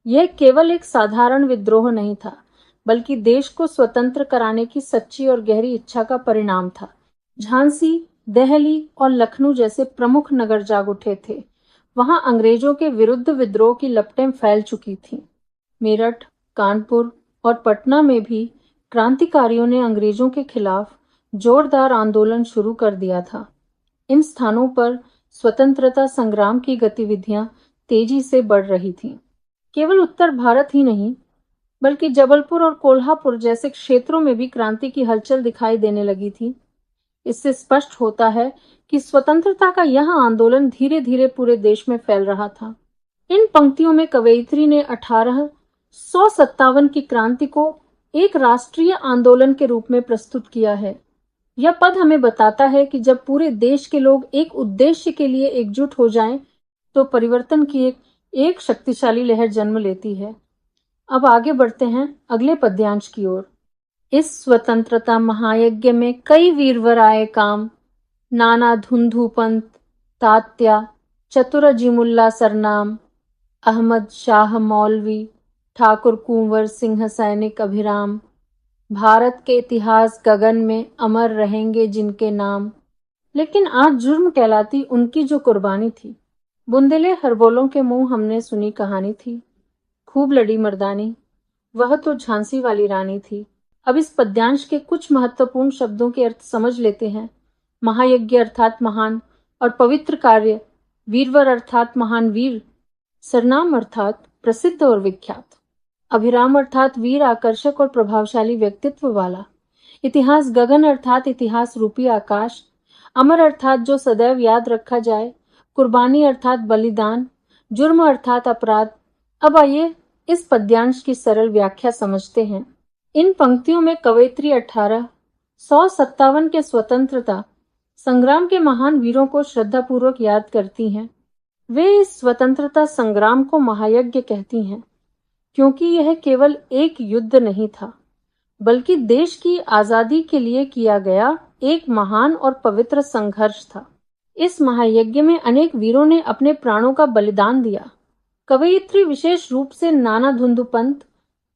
यह केवल एक साधारण विद्रोह नहीं था, बल्कि देश को स्वतंत्र कराने की सच्ची और गहरी इच्छा का परिणाम था। झांसी, दिल्ली और लखनऊ जैसे प्रमुख नगर जाग उठे थे। वहां अंग्रेजों के विरुद्ध विद्रोह की लपटें फैल चुकी थीं। मेरठ, कानपुर और पटना में भी क्रांतिकारियों ने अंग्रेजों के खिलाफ जोरदार आंदोलन शुरू कर दिया था। इन स्थानों पर स्वतंत्रता संग्राम की गतिविधियां तेजी से बढ़ रही थीं। केवल उत्तर भारत ही नहीं, बल्कि जबलपुर और कोल्हापुर जैसे क्षेत्रों में भी क्रांति की हलचल दिखाई देने लगी थी। इससे स्पष्ट होता है कि स्वतंत्रता का यह आंदोलन धीरे धीरे पूरे देश में फैल रहा था। इन पंक्तियों में कवयित्री ने 1857 की क्रांति को एक राष्ट्रीय आंदोलन के रूप में प्रस्तुत किया है। यह पद हमें बताता है कि जब पूरे देश के लोग एक उद्देश्य के लिए एकजुट हो जाएं, तो परिवर्तन की एक शक्तिशाली लहर जन्म लेती है। अब आगे बढ़ते हैं अगले पद्यांश की ओर। इस स्वतंत्रता महायज्ञ में कई वीरवर आए काम, नाना धुंधु पंत, तात्या, चतुरजीमुल्ला सरनाम, अहमद शाह मौलवी, ठाकुर कुंवर सिंह सैनिक अभिराम, भारत के इतिहास गगन में अमर रहेंगे जिनके नाम। लेकिन आज जुर्म कहलाती उनकी जो कुर्बानी थी। बुंदेले हरबोलों के मुंह हमने सुनी कहानी थी। खूब लड़ी मर्दानी, वह तो झांसी वाली रानी थी। अब इस पद्यांश के कुछ महत्वपूर्ण शब्दों के अर्थ समझ लेते हैं। महायज्ञ अर्थात महान और पवित्र कार्य, वीरवर अर्थात महान वीर, सरनाम अर्थात प्रसिद्ध और विख्यात, अभिराम अर्थात वीर आकर्षक और प्रभावशाली व्यक्तित्व वाला, इतिहास गगन अर्थात इतिहास रूपी आकाश, अमर अर्थात जो सदैव याद रखा जाए, कुर्बानी अर्थात बलिदान, जुर्म अर्थात अपराध। अब आइए इस पद्यांश की सरल व्याख्या समझते हैं। इन पंक्तियों में कवयित्री 1857 के स्वतंत्रता संग्राम के महान वीरों को श्रद्धापूर्वक याद करती हैं। वे इस स्वतंत्रता संग्राम को महायज्ञ कहती हैं, क्योंकि यह केवल एक युद्ध नहीं था, बल्कि देश की आजादी के लिए किया गया एक महान और पवित्र संघर्ष था। इस महायज्ञ में अनेक वीरों ने अपने प्राणों का बलिदान दिया। कवयित्री विशेष रूप से नाना धुंधु पंत,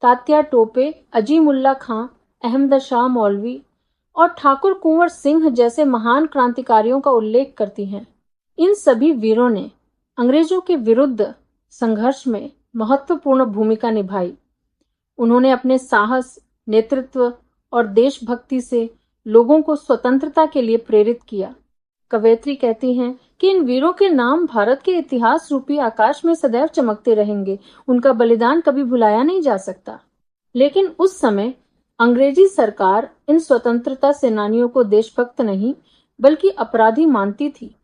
तात्या टोपे, अजीमुल्ला खां, अहमद शाह मौलवी और ठाकुर कुंवर सिंह जैसे महान क्रांतिकारियों का उल्लेख करती हैं। इन सभी वीरों ने अंग्रेजों के विरुद्ध संघर्ष में महत्वपूर्ण भूमिका निभाई। उन्होंने अपने साहस, नेतृत्व और देशभक्ति से लोगों को स्वतंत्रता के लिए प्रेरित किया। कवयित्री कहती हैं कि इन वीरों के नाम भारत के इतिहास रूपी आकाश में सदैव चमकते रहेंगे। उनका बलिदान कभी भुलाया नहीं जा सकता। लेकिन उस समय अंग्रेजी सरकार इन स्वतंत्रता सेनानियों को देशभक्त नहीं, बल्कि अपराधी मानती थी।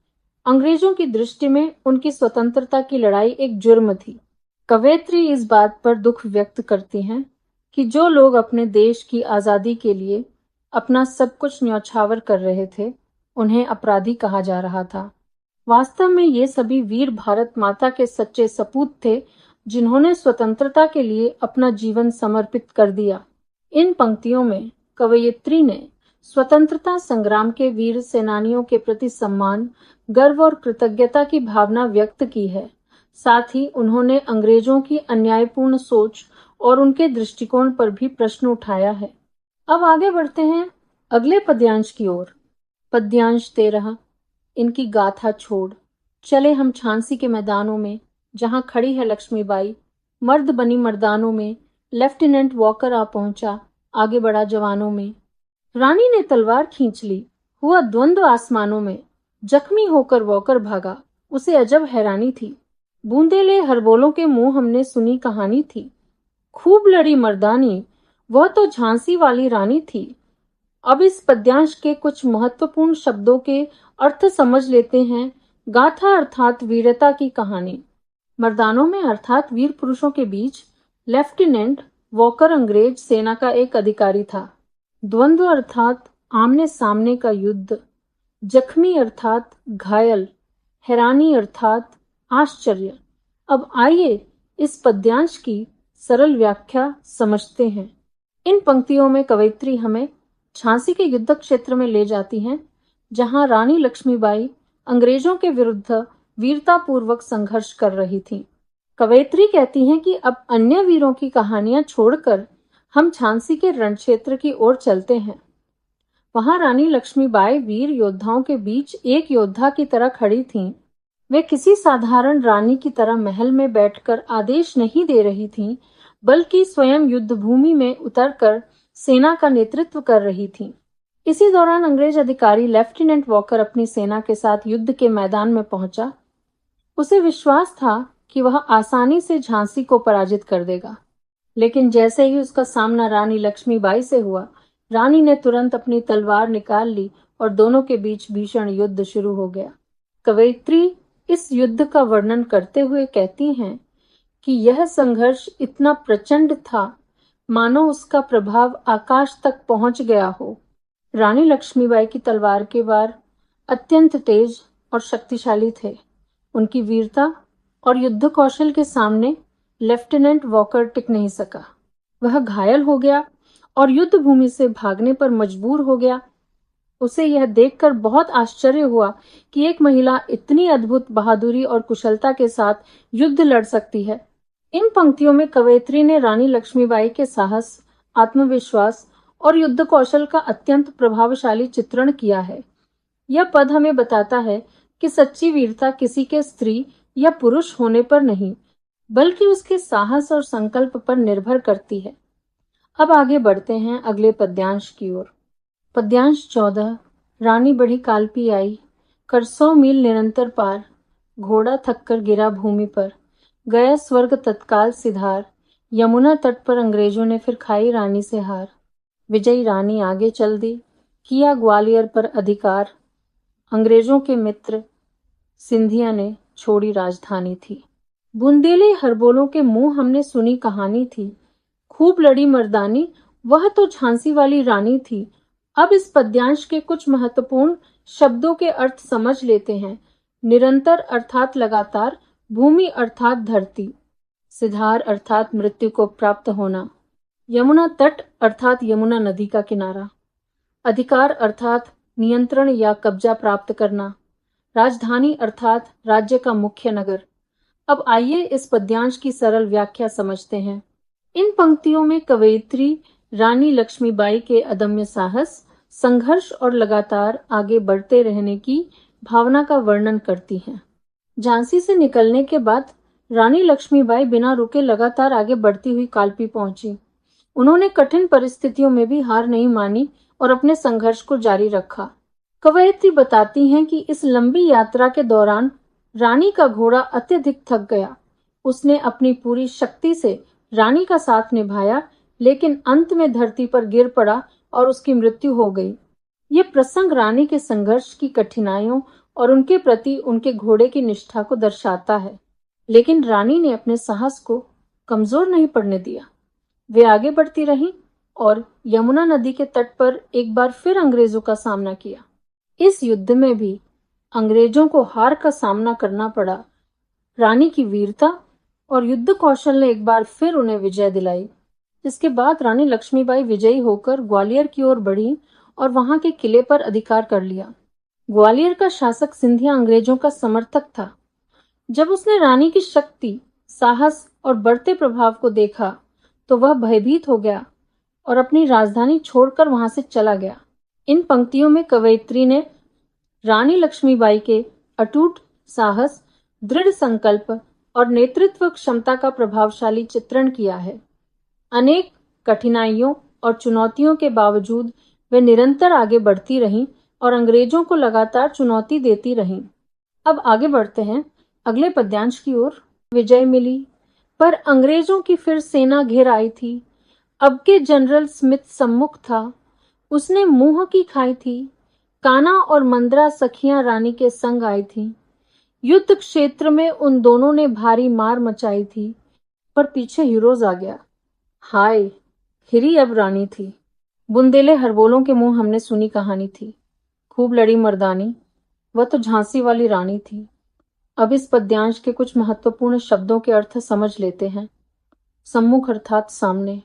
अंग्रेजों की दृष्टि में उनकी स्वतंत्रता की लड़ाई एक जुर्म थी। कवयित्री इस बात पर दुख व्यक्त करती हैं कि जो लोग अपने देश की आजादी के लिए अपना सब कुछ न्यौछावर कर रहे थे, उन्हें अपराधी कहा जा रहा था। वास्तव में ये सभी वीर भारत माता के सच्चे सपूत थे, जिन्होंने स्वतंत्रता के लिए अपना जीवन समर्पित कर दिया। इन पंक्तियों में कवयित्री ने स्वतंत्रता संग्राम के वीर सेनानियों के प्रति सम्मान, गर्व और कृतज्ञता की भावना व्यक्त की है। साथ ही उन्होंने अंग्रेजों की अन्यायपूर्ण सोच और उनके दृष्टिकोण पर भी प्रश्न उठाया है। अब आगे बढ़ते हैं अगले पद्यांश की ओर। पद्यांश 13। इनकी गाथा छोड़ चले हम झांसी के मैदानों में, जहां खड़ी है लक्ष्मीबाई, मर्द बनी मर्दानों में, लेफ्टिनेंट वॉकर आ पहुंचा, आगे बढ़ा जवानों में। रानी ने तलवार खींच ली, हुआ द्वंद्व आसमानों में, जख्मी होकर वॉकर भागा, उसे अजब हैरानी थी। बूंदेले हरबोलों के मुंह हमने सुनी कहानी थी। खूब लड़ी मर्दानी, वह तो झांसी वाली रानी थी। अब इस पद्यांश के कुछ महत्वपूर्ण शब्दों के अर्थ समझ लेते हैं। गाथा अर्थात वीरता की कहानी। मर्दानों में अर्थात वीर पुरुषों के बीच लेफ्टिनेंट वॉकर अंग्रेज सेना का एक अधिकारी था। द्वंद्व अर्थात आमने सामने का युद्ध। जख्मी अर्थात घायल। हैरानी अर्थात आश्चर्य। अब आइए इस पद्यांश की सरल व्याख्या समझते हैं। इन पंक्तियों में कवयित्री हमें झांसी के युद्ध क्षेत्र में ले जाती हैं, जहां रानी लक्ष्मीबाई अंग्रेजों के विरुद्ध वीरतापूर्वक संघर्ष कर रही थीं। कवयित्री कहती हैं कि अब अन्य वीरों की कहानियां छोड़कर हम झांसी के रणक्षेत्र की ओर चलते हैं। वहां रानी लक्ष्मीबाई वीर योद्धाओं के बीच एक योद्धा की तरह खड़ी थीं। वे किसी साधारण रानी की तरह महल में बैठकर आदेश नहीं दे रही थीं, बल्कि स्वयं युद्ध भूमि में उतरकर सेना का नेतृत्व कर रही थीं। इसी दौरान अंग्रेज अधिकारी लेफ्टिनेंट वॉकर अपनी सेना के साथ युद्ध के मैदान में पहुंचा। उसे विश्वास था कि वह आसानी से झांसी को पराजित कर देगा, लेकिन जैसे ही उसका सामना रानी लक्ष्मीबाई से हुआ, रानी ने तुरंत अपनी तलवार निकाल ली और दोनों के बीच भीषण युद्ध शुरू हो गया। कवयित्री इस युद्ध का वर्णन करते हुए कहती हैं कि यह संघर्ष इतना प्रचंड था, मानो उसका प्रभाव आकाश तक पहुंच गया हो। रानी लक्ष्मीबाई की तलवार के वार अत्यंत तेज और शक्तिशाली थे। उनकी वीरता और युद्ध कौशल के सामने लेफ्टिनेंट वॉकर टिक नहीं सका। वह घायल हो गया और युद्ध भूमि से भागने पर मजबूर हो गया। उसे यह देखकर बहुत आश्चर्य हुआ कि एक महिला इतनी अद्भुत बहादुरी और कुशलता के साथ युद्ध लड़ सकती है। इन पंक्तियों में कवयित्री ने रानी लक्ष्मीबाई के साहस, आत्मविश्वास और युद्ध कौशल का अत्यंत प्रभावशाली चित्रण किया है। यह पद हमें बताता है कि सच्ची वीरता किसी के स्त्री या पुरुष होने पर नहीं, बल्कि उसके साहस और संकल्प पर निर्भर करती है। अब आगे बढ़ते हैं अगले पद्यांश की ओर। पद्यांश 14। रानी बढ़ी कालपी आई, कर 100 मील निरंतर पार, घोड़ा थक कर गिरा भूमि पर, गया स्वर्ग तत्काल सिधार, यमुना तट पर अंग्रेजों ने फिर खाई रानी से हार। विजयी रानी आगे चल दी, किया ग्वालियर पर अधिकार, अंग्रेजों के मित्र सिंधिया ने छोड़ी राजधानी थी। बुंदेले हरबोलों के मुंह हमने सुनी कहानी थी, खूब लड़ी मर्दानी, वह तो झांसी वाली रानी थी। अब इस पद्यांश के कुछ महत्वपूर्ण शब्दों के अर्थ समझ लेते हैं। निरंतर अर्थात लगातार, भूमि अर्थात धरती, सिधार अर्थात मृत्यु को प्राप्त होना, यमुना तट अर्थात यमुना नदी का किनारा, अधिकार अर्थात नियंत्रण या कब्जा प्राप्त करना, राजधानी अर्थात राज्य का मुख्य नगर। अब आइए इस पद्यांश की सरल व्याख्या समझते हैं। इन पंक्तियों में कवयित्री रानी लक्ष्मीबाई के अदम्य साहस, संघर्ष और लगातार आगे बढ़ते रहने की भावना का वर्णन करती हैं। झांसी से निकलने के बाद रानी लक्ष्मीबाई बिना रुके लगातार आगे बढ़ती हुई कालपी पहुंची। उन्होंने कठिन परिस्थितियों में भी हार नहीं मानी और अपने संघर्ष को जारी रखा। कवयित्री बताती हैं कि इस लंबी यात्रा के दौरान रानी का घोड़ा अत्यधिक थक गया। उसने अपनी पूरी शक्ति से रानी का साथ निभाया, लेकिन अंत में धरती पर गिर पड़ा और उसकी मृत्यु हो गई। ये प्रसंग रानी के संघर्ष की कठिनाइयों और उनके प्रति उनके घोड़े की निष्ठा को दर्शाता है। लेकिन रानी ने अपने साहस को कमजोर नहीं पड़ने दिया। वे आगे बढ़ती रहीं और यमुना नदी के तट पर एक बार फिर अंग्रेजों का सामना किया। इस युद्ध में भी अंग्रेजों को हार का सामना करना पड़ा। रानी की वीरता और युद्ध कौशल ने एक बार फिर उन्हें विजय दिलाई। इसके बाद रानी लक्ष्मीबाई विजयी होकर ग्वालियर की ओर बढ़ी और वहां के किले पर अधिकार कर लिया। ग्वालियर का शासक सिंधिया अंग्रेजों का समर्थक था। जब उसने रानी की शक्ति, साहस और बढ़ते प्रभाव को देखा तो वह भयभीत हो गया और अपनी राजधानी छोड़कर वहां से चला गया। इन पंक्तियों में कवयित्री ने रानी लक्ष्मीबाई के अटूट साहस, दृढ़ संकल्प और नेतृत्व क्षमता का प्रभावशाली चित्रण किया है। अनेक कठिनाइयों और चुनौतियों के बावजूद वे निरंतर आगे बढ़ती रहीं और अंग्रेजों को लगातार चुनौती देती रहीं। अब आगे बढ़ते हैं अगले पद्यांश की ओर। विजय मिली, पर अंग्रेजों की फिर सेना घिर आई थी। अब के जनरल स्मिथ सम्मुख था, उसने मुंह की खाई थी। कान्हा और मंदरा सखियां रानी के संग आई थी। युद्ध क्षेत्र में उन दोनों ने भारी मार मचाई थी, पर पीछे हीरोज आ गया। हाय, हिरी अब रानी थी। बुंदेले हरबोलों के मुंह हमने सुनी कहानी थी, खूब लड़ी मर्दानी, वह तो झांसी वाली रानी थी। अब इस पद्यांश के कुछ महत्वपूर्ण शब्दों के अर्थ समझ लेते हैं। सम्मुख अर्थात सामने,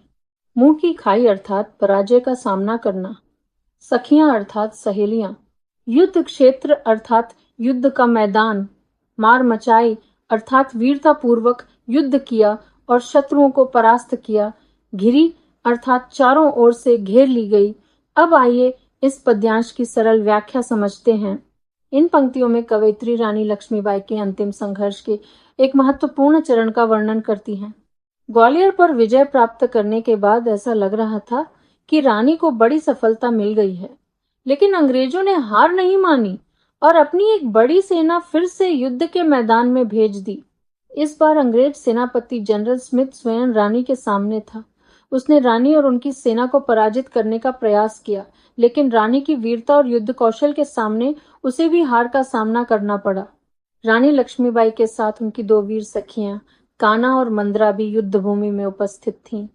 मुंह की खाई अर्थात पराजय का सामना करना, सखियां अर्थात सहेलियां, युद्ध क्षेत्र अर्थात युद्ध का मैदान, मार मचाई अर्थात वीरता पूर्वक युद्ध किया और शत्रुओं को परास्त किया, घिरी अर्थात चारों ओर से घेर ली गई। अब आइए इस पद्यांश की सरल व्याख्या समझते हैं। इन पंक्तियों में कवयित्री रानी लक्ष्मीबाई के अंतिम संघर्ष के एक महत्वपूर्ण चरण का वर्णन करती हैं। ग्वालियर पर विजय प्राप्त करने के बाद ऐसा लग रहा था कि रानी को बड़ी सफलता मिल गई है, लेकिन अंग्रेजों ने हार नहीं मानी और अपनी एक बड़ी सेना फिर से युद्ध के मैदान में भेज दी। इस बार अंग्रेज सेनापति जनरल स्मिथ स्वयं रानी के सामने था। उसने रानी और उनकी सेना को पराजित करने का प्रयास किया, लेकिन रानी की वीरता और युद्ध कौशल के सामने उसे भी हार का सामना करना पड़ा। रानी लक्ष्मीबाई के साथ उनकी दो वीर सखियां कान्हा और मंद्रा भी युद्ध भूमि में उपस्थित थीं।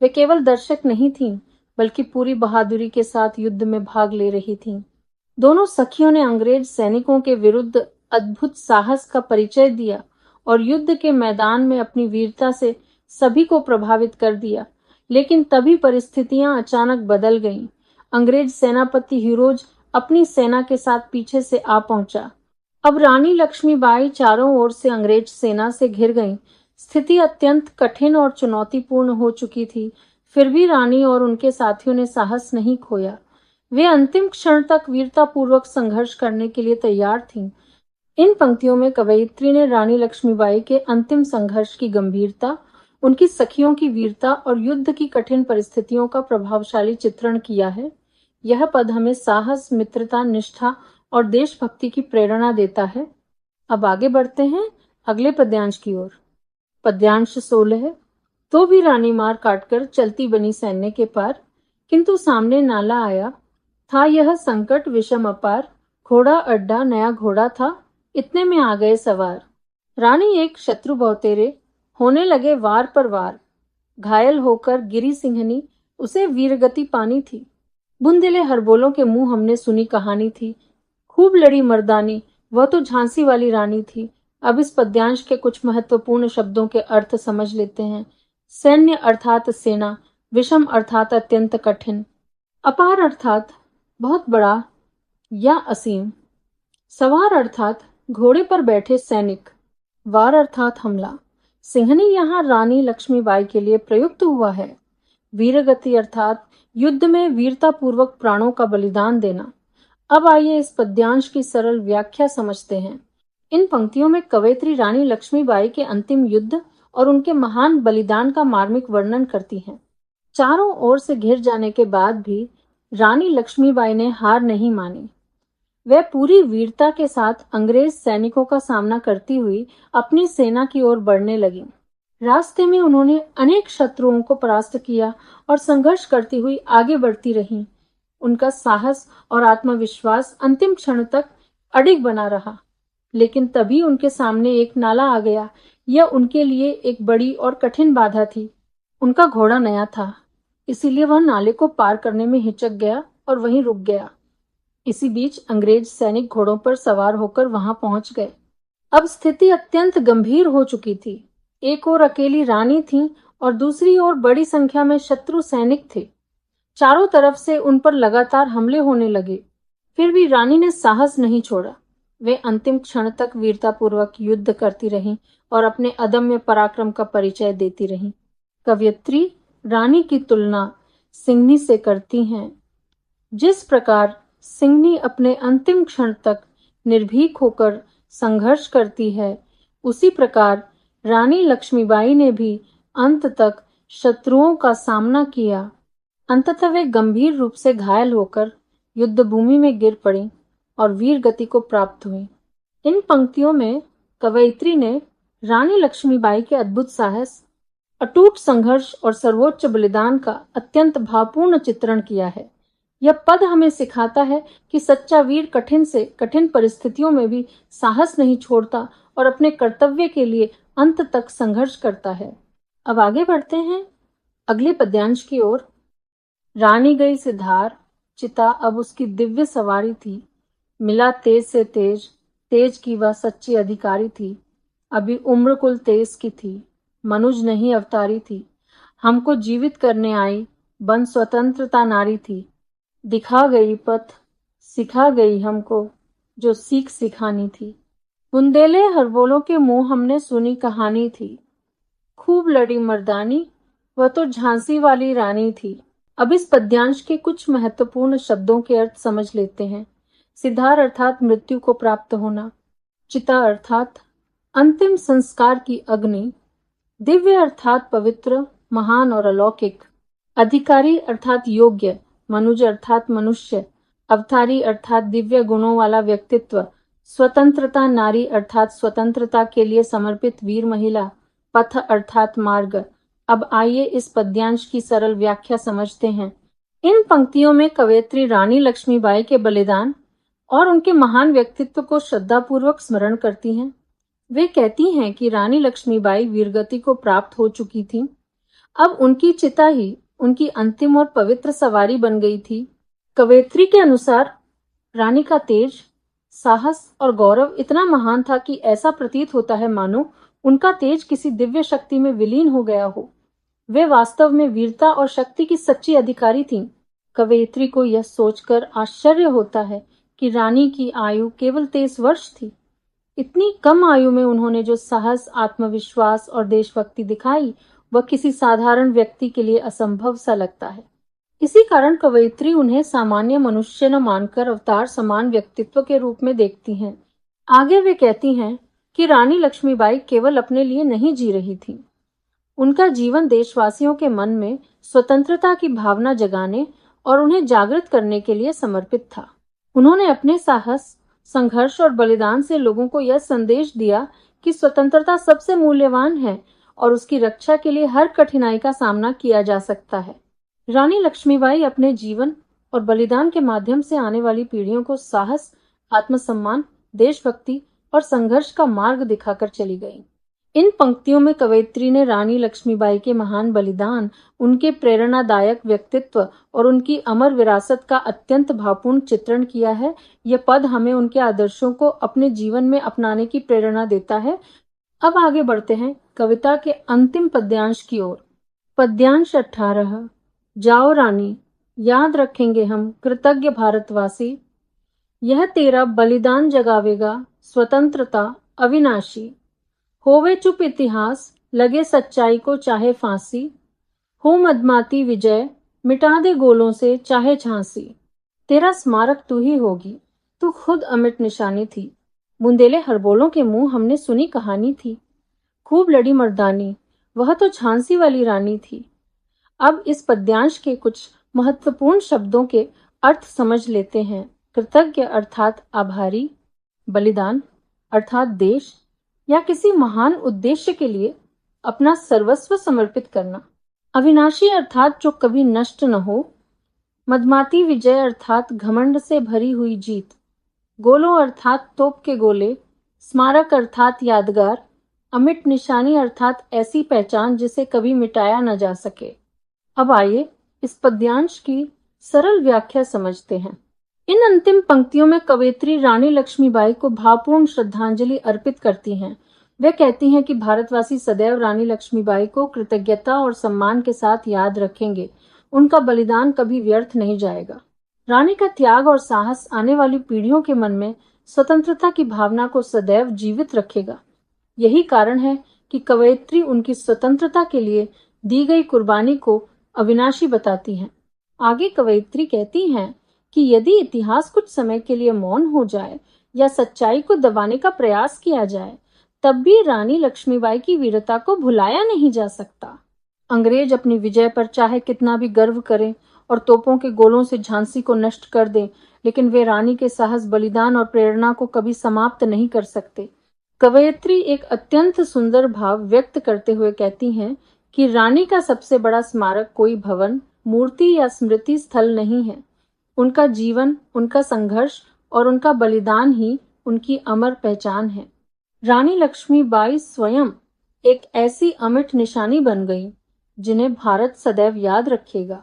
वे केवल दर्शक नहीं थीं, बल्कि पूरी बहादुरी के साथ युद्ध में भाग ले रही थीं। दोनों सखियों ने अंग्रेज सैनिकों के विरुद्ध अद्भुत साहस का परिचय दिया और युद्ध के मैदान में अपनी वीरता से सभी को प्रभावित कर दिया। लेकिन तभी परिस्थितियां अचानक बदल गईं। अंग्रेज सेनापति हिरोज अपनी सेना के साथ पीछे से आ पहुंचा। अब रानी लक्ष्मीबाई चारों ओर से अंग्रेज सेना से घिर गईं। स्थिति अत्यंत कठिन और चुनौतीपूर्ण हो चुकी थी। फिर भी रानी और उनके साथियों ने साहस नहीं खोया। वे अंतिम क्षण तक वीरतापूर्वक संघर्ष करने के लिए तैयार थीं। इन पंक्तियों में कवयित्री ने रानी लक्ष्मीबाई के अंतिम संघर्ष की गंभीरता, उनकी सखियों की वीरता और युद्ध की कठिन परिस्थितियों का प्रभावशाली चित्रण किया है। यह पद हमें साहस, मित्रता, निष्ठा और देशभक्ति की प्रेरणा देता है। अब आगे बढ़ते हैं अगले पद्यांश की ओर। पद्यांश 16। तो भी रानी मार काटकर चलती बनी सैन्य के पार, किंतु सामने नाला आया, था यह संकट विषम अपार, घोड़ा अड्डा नया घोड़ा था, इतने में आ गए सवार। रानी एक शत्रु बहुतेरे, होने लगे वार पर वार, घायल होकर गिरी सिंहनी, उसे वीरगति पानी थी। बुंदेले हरबोलों के मुंह हमने सुनी कहानी थी, खूब लड़ी मर्दानी, वह तो झांसी वाली रानी थी। अब इस पद्यांश के कुछ महत्वपूर्ण शब्दों के अर्थ समझ लेते हैं। सैन्य अर्थात सेना, विषम अर्थात अत्यंत कठिन, अपार अर्थात बहुत बड़ा या असीम, सवार अर्थात घोड़े पर बैठे सैनिक, वार अर्थात हमला। सिंहनी यहाँ रानी लक्ष्मीबाई के लिए प्रयुक्त हुआ है। वीरगति अर्थात युद्ध में वीरतापूर्वक प्राणों का बलिदान देना। अब आइए इस पद्यांश की सरल व्याख्या समझते हैं। इन पंक्तियों में कवयित्री रानी लक्ष्मीबाई के अंतिम युद्ध और उनके महान बलिदान का मार्मिक वर्णन करती हैं। चारों ओर से घिर जाने के बाद भी रानी लक्ष्मीबाई ने हार नहीं मानी। वह पूरी वीरता के साथ अंग्रेज सैनिकों का सामना करती हुई अपनी सेना की ओर बढ़ने लगी। रास्ते में उन्होंने अनेक शत्रुओं को परास्त किया और संघर्ष करती हुई आगे बढ़ती रहीं। उनका साहस और आत्मविश्वास अंतिम क्षण तक अडिग बना रहा। लेकिन तभी उनके सामने एक नाला आ गया। यह उनके लिए एक बड़ी और कठिन बाधा थी। उनका घोड़ा नया था, इसीलिए वह नाले को पार करने में हिचक गया और वहीं रुक गया। इसी बीच अंग्रेज सैनिक घोड़ों पर सवार होकर वहां पहुंच गए। अब स्थिति अत्यंत गंभीर हो चुकी थी। एक ओर अकेली रानी थी और दूसरी ओर बड़ी संख्या में शत्रु सैनिक थे। चारों तरफ से उन पर लगातार हमले होने लगे। फिर भी रानी ने साहस नहीं छोड़ा। वे अंतिम क्षण तक वीरतापूर्वक युद्ध करती रहीं और अपने अदम्य पराक्रम का परिचय देती रहीं। कवयित्री रानी की तुलना सिंहनी से करती हैं। जिस प्रकार सिंहनी अपने अंतिम क्षण तक निर्भीक होकर संघर्ष करती है, उसी प्रकार रानी लक्ष्मीबाई ने भी अंत तक शत्रुओं का सामना किया। अंततः वे गंभीर रूप से घायल होकर युद्ध भूमि में गिर पड़ी और वीर गति को प्राप्त हुई। इन पंक्तियों में कवयित्री ने रानी लक्ष्मीबाई के अद्भुत साहस, अटूट संघर्ष और सर्वोच्च बलिदान का अत्यंत भावपूर्ण चित्रण किया है। यह पद हमें सिखाता है कि सच्चा वीर कठिन से कठिन परिस्थितियों में भी साहस नहीं छोड़ता और अपने कर्तव्य के लिए अंत तक संघर्ष करता है। अब आगे बढ़ते हैं अगले पद्यांश की ओर। रानी गई सिधार, चिता अब उसकी दिव्य सवारी थी, मिला तेज से तेज, तेज की वह सच्ची अधिकारी थी। अभी उम्र कुल 23 की थी। मनुज नहीं अवतारी थी। हमको जीवित करने आई, बन स्वतंत्रता नारी थी। दिखा गई पथ, सिखा गई हमको, जो सीख सिखानी थी। बुंदेले हरबोलों के मुंह हमने सुनी कहानी थी। खूब लड़ी मर्दानी, वह तो झांसी वाली रानी थी। अब इस पद्यांश के कुछ महत्वपूर्ण शब्दों के अर्थ समझ लेते हैं। सिद्धार अर्थात मृत्यु को प्राप्त होना। चिता अर्थात अंतिम संस्कार की अग्नि। दिव्य अर्थात पवित्र, महान और अलौकिक। अधिकारी अर्थात योग्य। मनुज अर्थात मनुष्य। अवतारी अर्थात दिव्य गुणों वाला व्यक्तित्व। स्वतंत्रता नारी अर्थात स्वतंत्रता के लिए समर्पित वीर महिला। पथ अर्थात मार्ग। अब आइए इस पद्यांश की सरल व्याख्या समझते हैं। इन पंक्तियों में कवयित्री रानी लक्ष्मीबाई के बलिदान और उनके महान व्यक्तित्व को श्रद्धापूर्वक स्मरण करती हैं। वे कहती हैं कि रानी लक्ष्मीबाई वीरगति को प्राप्त हो चुकी थीं। अब उनकी चिता ही उनकी अंतिम और पवित्र सवारी बन गई थी। कवयित्री के अनुसार रानी का तेज, साहस और गौरव इतना महान था कि ऐसा प्रतीत होता है मानो उनका तेज किसी दिव्य शक्ति में विलीन हो गया हो। वे वास्तव में वीरता और शक्ति की सच्ची अधिकारी थीं। कवयित्री को यह सोचकर आश्चर्य होता है कि रानी की आयु केवल 23 वर्ष थी। इतनी कम आयु में उन्होंने जो साहस, आत्मविश्वास और देशभक्ति दिखाई, वह किसी साधारण व्यक्ति के लिए असंभव सा लगता है। इसी कारण कवयित्री उन्हें सामान्य मनुष्य न मानकर अवतार समान व्यक्तित्व के रूप में देखती हैं। आगे वे कहती हैं कि रानी लक्ष्मीबाई केवल अपने लिए नहीं जी रही थी। उनका जीवन देशवासियों के मन में स्वतंत्रता की भावना जगाने और उन्हें जागृत करने के लिए समर्पित था। उन्होंने अपने साहस, संघर्ष और बलिदान से लोगों को यह संदेश दिया कि स्वतंत्रता सबसे मूल्यवान है और उसकी रक्षा के लिए हर कठिनाई का सामना किया जा सकता है। रानी लक्ष्मीबाई अपने जीवन और बलिदान के माध्यम से आने वाली पीढ़ियों को साहस, आत्मसम्मान, देशभक्ति और संघर्ष का मार्ग दिखाकर चली गई। इन पंक्तियों में कवयित्री ने रानी लक्ष्मीबाई के महान बलिदान, उनके प्रेरणादायक व्यक्तित्व और उनकी अमर विरासत का अत्यंत भावपूर्ण चित्रण किया है। यह पद हमें उनके आदर्शों को अपने जीवन में अपनाने की प्रेरणा देता है। अब आगे बढ़ते हैं कविता के अंतिम पद्यांश की ओर। पद्यांश 18। जाओ रानी, याद रखेंगे हम कृतज्ञ भारतवासी। यह तेरा बलिदान जगावेगा स्वतंत्रता अविनाशी। होवे चुप इतिहास, लगे सच्चाई को चाहे फांसी। हो मदमाती विजय, मिटा दे गोलों से चाहे झांसी। तेरा स्मारक तू ही होगी, तू खुद अमिट निशानी थी। बुंदेले हरबोलों के मुंह हमने सुनी कहानी थी। खूब लड़ी मर्दानी, वह तो झांसी वाली रानी थी। अब इस पद्यांश के कुछ महत्वपूर्ण शब्दों के अर्थ समझ लेते हैं। कृतज्ञ अर्थात आभारी। बलिदान अर्थात देश या किसी महान उद्देश्य के लिए अपना सर्वस्व समर्पित करना। अविनाशी अर्थात जो कभी नष्ट न हो। मदमाती विजय अर्थात घमंड से भरी हुई जीत। गोलों अर्थात तोप के गोले। स्मारक अर्थात यादगार। अमिट निशानी अर्थात ऐसी पहचान जिसे कभी मिटाया न जा सके। अब आइए इस पद्यांश की सरल व्याख्या समझते हैं। इन अंतिम पंक्तियों में कवयित्री रानी लक्ष्मीबाई को भावपूर्ण श्रद्धांजलि अर्पित करती हैं। वे कहती हैं कि भारतवासी सदैव रानी लक्ष्मीबाई को कृतज्ञता और सम्मान के साथ याद रखेंगे। उनका बलिदान कभी व्यर्थ नहीं जाएगा। रानी का त्याग और साहस आने वाली पीढ़ियों के मन में स्वतंत्रता की भावना को सदैव जीवित रखेगा। यही कारण है कि कवयित्री उनकी स्वतंत्रता के लिए दी गई कुर्बानी को अविनाशी बताती हैं। आगे कवयित्री कहती हैं कि यदि इतिहास कुछ समय के लिए मौन हो जाए या सच्चाई को दबाने का प्रयास किया जाए, तब भी रानी लक्ष्मीबाई की वीरता को भुलाया नहीं जा सकता। अंग्रेज अपनी विजय पर चाहे कितना भी गर्व करें और तोपों के गोलों से झांसी को नष्ट कर दें, लेकिन वे रानी के साहस, बलिदान और प्रेरणा को कभी समाप्त नहीं कर सकते। कवयित्री एक अत्यंत सुंदर भाव व्यक्त करते हुए कहती हैं कि रानी का सबसे बड़ा स्मारक कोई भवन, मूर्ति या स्मृति स्थल नहीं है। उनका जीवन, उनका संघर्ष और उनका बलिदान ही उनकी अमर पहचान है। रानी लक्ष्मीबाई स्वयं एक ऐसी अमिट निशानी बन गई जिन्हें भारत सदैव याद रखेगा।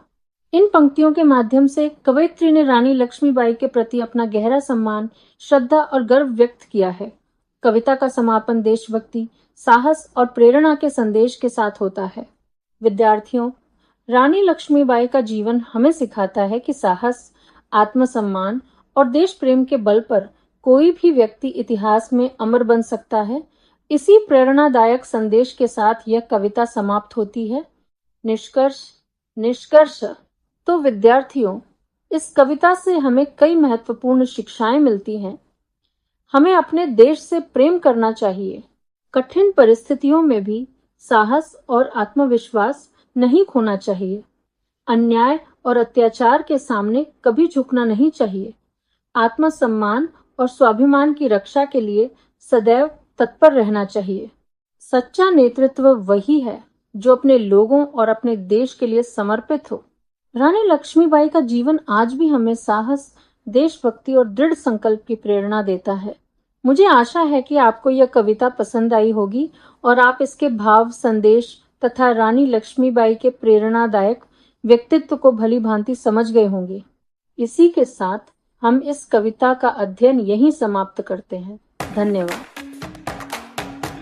इन पंक्तियों के माध्यम से कवयित्री ने रानी लक्ष्मीबाई के प्रति अपना गहरा सम्मान, श्रद्धा और गर्व व्यक्त किया है। कविता का समापन देशभक्ति, साहस और प्रेरणा के संदेश के साथ होता है। विद्यार्थियों, रानी लक्ष्मीबाई का जीवन हमें सिखाता है कि साहस, आत्मसम्मान और देश प्रेम के बल पर कोई भी व्यक्ति इतिहास में अमर बन सकता है। इसी प्रेरणादायक संदेश के साथ यह कविता समाप्त होती है। निष्कर्ष तो विद्यार्थियों, इस कविता से हमें कई महत्वपूर्ण शिक्षाएं मिलती हैं। हमें अपने देश से प्रेम करना चाहिए। कठिन परिस्थितियों में भी साहस और आत्मविश्वास नहीं खोना चाहिए। अन्याय और अत्याचार के सामने कभी झुकना नहीं चाहिए। आत्मसम्मान और स्वाभिमान की रक्षा के लिए सदैव तत्पर रहना चाहिए। सच्चा नेतृत्व वही है जो अपने लोगों और अपने देश के लिए समर्पित हो। रानी लक्ष्मीबाई का जीवन आज भी हमें साहस, देशभक्ति और दृढ़ संकल्प की प्रेरणा देता है। मुझे आशा है कि आपको यह कविता पसंद आई होगी और आप इसके भाव, संदेश तथा रानी लक्ष्मीबाई के प्रेरणादायक व्यक्तित्व को भली भांति समझ गए होंगे। इसी के साथ हम इस कविता का अध्ययन यहीं समाप्त करते हैं। धन्यवाद।